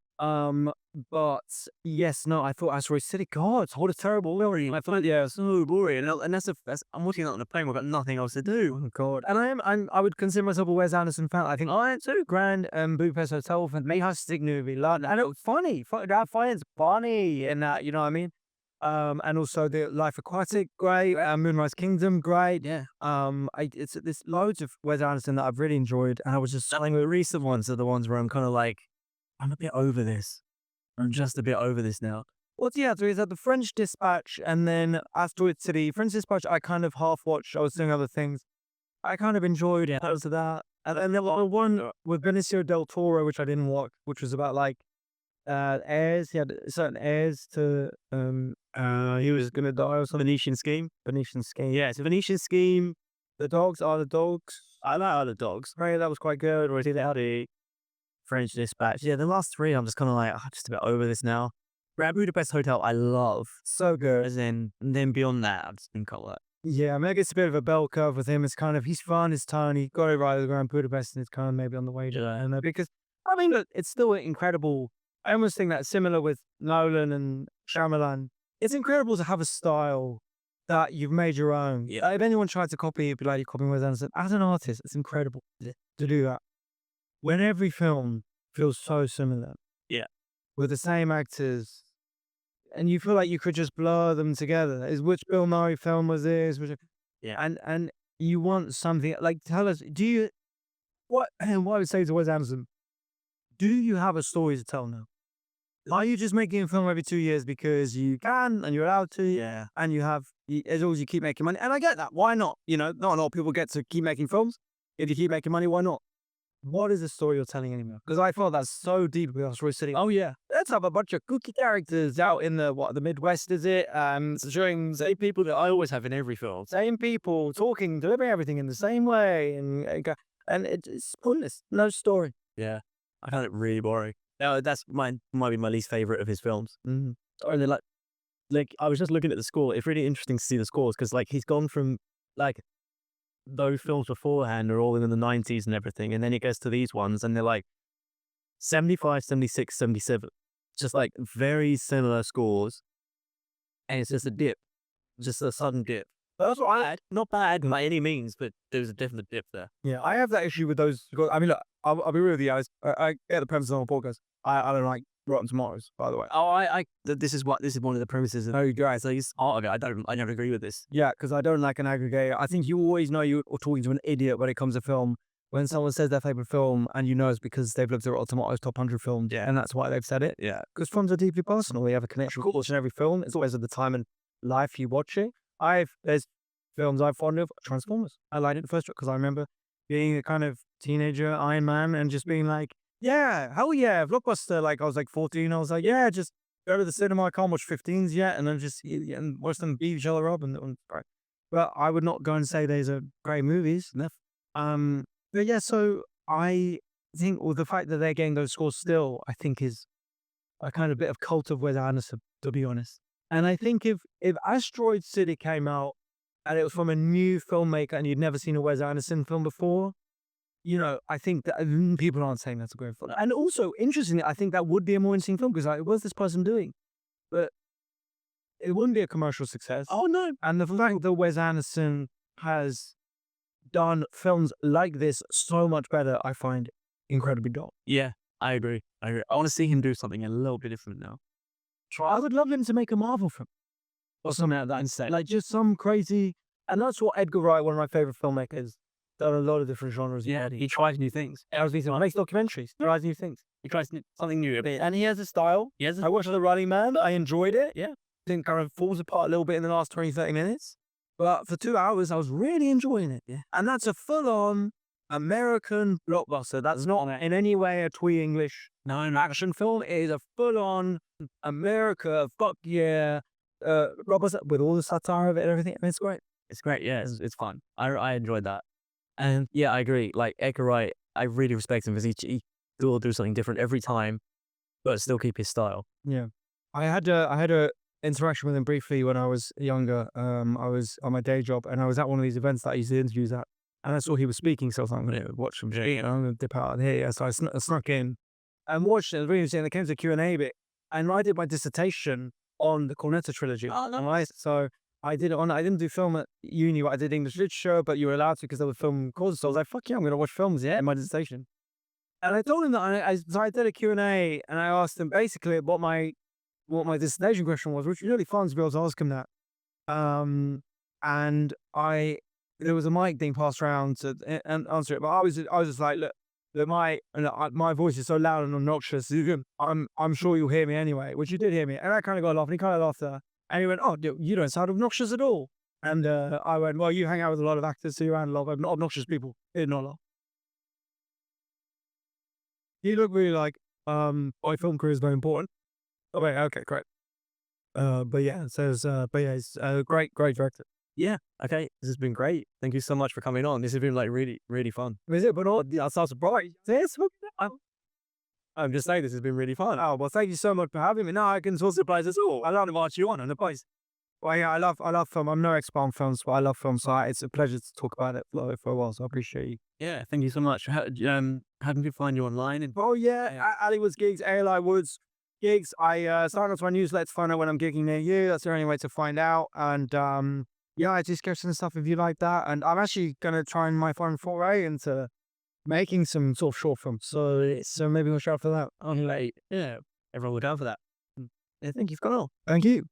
But yes, no, I thought Asteroid City, God, what a terrible movie. I thought, yeah, So boring, and that's I'm watching that on a plane. I've got nothing else to do. oh God. And I would consider myself a Wes Anderson fan. I think so Grand Budapest Hotel, fantastic movie, and it was funny. I find it's funny in that, you know what I mean? And also the Life Aquatic, great. Moonrise Kingdom, great. Yeah. There's loads of Wes Anderson that I've really enjoyed, and I was just Selling the recent ones are the ones where I'm kind of like, I'm a bit over this. I'm just a bit over this now. What's the other is that the French Dispatch and then Asteroid City. French Dispatch, I kind of half watched. I was doing other things. I kind of enjoyed it. That was that. And then there was one with Benicio del Toro, which I didn't watch, which was about like heirs. He had certain heirs to. He was gonna die or something. Venetian Scheme. Venetian scheme. Yeah, so Venetian Scheme. The dogs are the dogs. I like Other Dogs. Right, that was quite good. Or is it Howdy. French Dispatch. Yeah, the last three, I'm just kind of like, just a bit over this now. Grand Budapest Hotel, I love. so good? As in, and then beyond that, I've just been kind of like, Yeah, I mean, it's a bit of a bell curve with him. It's kind of, he's fun, he's tone, he got it right at the Grand Budapest, and it's kind of maybe on the way to Yeah. and because I mean, look, it's still incredible. I almost think that's similar with Nolan and Shyamalan. It's incredible to have a style that you've made your own. Yeah. If anyone tried to copy it, it'd be like you're copying Wes Anderson. As an artist, it's incredible to do that. When every film feels so similar. Yeah. With the same actors. And you feel like you could just blur them together. Is which Bill Murray film was this? Yeah. And you want something like, tell us, do you what I would say to Wes Anderson, do you have a story to tell now? Are you just making a film every 2 years because you can and you're allowed to? Yeah. And as long as you keep making money, and I get that. Why not? You know, not a lot of people get to keep making films. If you keep making money, why not? What is the story you're telling anymore? Because I thought that's so deep. I was really sitting. Oh yeah, let's have a bunch of kooky characters out in the Midwest. Is it? Showing Same people that I always have in every film. same people talking, delivering everything in the same way, and it's pointless. No story. Yeah. I found it really boring. No, that's might be my least favorite of his films. Mm. Or they're like I was just looking at the score. It's really interesting to see the scores because like he's gone from like those films beforehand are all in the 90s and everything, and then he goes to these ones and they're like 75, 76, 77. Just like very similar scores, and it's just a dip, just a sudden dip. But that's all right. Not bad by any means, but there's a definite dip there. Yeah, I have that issue with those. I mean, look, I'll be real with you guys. I get the premise on the podcast. I don't like Rotten Tomatoes, by the way. Oh, this is one of the premises of guys. Like it's art of it. I never agree with this. Yeah, because I don't like an aggregator. I think you always know you're talking to an idiot when it comes to film. When someone says their favorite film, and you know it's because they've looked at Rotten Tomatoes top 100 films, Yeah. and that's why they've said it. Yeah. Because films are deeply personal. They have a connection with every film. It's always at the time and life you watch it. There's films I've fond of. Transformers. I liked it the first because I remember being a kind of teenager Iron Man and just being like, yeah, hell yeah, blockbuster. Like I was like 14. I was like, yeah, just go to the cinema. I can't watch 15s yet, and then just and watch them beat each other up. And right. But I would not go and say these are great movies. But yeah, so I think the fact that they're getting those scores still, I think is a kind of bit of cult of Wes Anderson, to be honest. And I think if Asteroid City came out and it was from a new filmmaker and you'd never seen a Wes Anderson film before, you know, I think that people aren't saying that's a great film. And also, interestingly, I think that would be a more interesting film because like, what's this person doing? But it wouldn't be a commercial success. Oh no. And the fact that Wes Anderson has done films like this so much better, I find incredibly dope. Yeah, I agree. I want to see him do something a little bit different now. I would love him to make a Marvel film or something like that instead. Like just some crazy, and that's what Edgar Wright, one of my favorite filmmakers, done a lot of different genres. Yeah, he tries new things. I was thinking, he makes documentaries, he tries new things. He tries something new. And he has a style. I watched The Running Man, I enjoyed it. Yeah. I think kind of falls apart a little bit in the last 20, 30 minutes. But for 2 hours, I was really enjoying it. Yeah. And that's a full-on American blockbuster. That's not in any way a twee English action film. It is a full-on America, fuck yeah, blockbuster with all the satire of it and everything. And it's great. It's great. Yeah, it's fun. I enjoyed that. And yeah, I agree. Like Edgar Wright, I really respect him because he will do something different every time, but still keep his style. Yeah. I had a interaction with him briefly when I was younger. I was on my day job and I was at one of these events that I used to interviews at, and I saw he was speaking, so I was like, I'm going to watch him. I'm going to dip out of here. So I snuck in and watched it. It was really interesting. And it came to the Q&A bit, and I did my dissertation on the Cornetto trilogy. Oh, no. Right? So I didn't do film at uni, but I did English literature, but you were allowed to because there were film courses. So I was like, fuck yeah, I'm going to watch films, in my dissertation. And I told him that so I did a Q&A, and I asked him basically what my dissertation question was, which was really fun to be able to ask him that. And there was a mic being passed around to answer it, but I was just like, look, my voice is so loud and obnoxious. I'm sure you'll hear me anyway, which you did hear me. And I kind of got off, and he kind of laughed. And he went, oh, you don't sound obnoxious at all. And I went, well, you hang out with a lot of actors, so you're around a lot of obnoxious people. Not a lot. He looked really like, My film career is very important. Oh wait, okay, great. But yeah, it says, but yeah, he's a great director. Yeah. Okay. This has been great. Thank you so much for coming on. This has been like really, really fun. Is it? But not, I'm so surprised. Yes, I'm just saying this has been really fun. oh well, thank you so much for having me. No, I can so surprised at all. I don't invite you on the place. Well, yeah, I love film. I'm no expert on films, but I love film, so it's a pleasure to talk about it for a while. So I appreciate you. Yeah. Thank you so much. How can people find you online? And Oh yeah, Ali Woods gigs, ALI Woods gigs. I sign up to my newsletter to find out when I'm gigging near you. That's the only way to find out. And yeah, I just get some stuff if you like that. And I'm actually gonna try and my find foray into making some sort of short films. So maybe we'll shout for that. I'm like, yeah, everyone will down for that. Yeah, thank you for coming on. Thank you.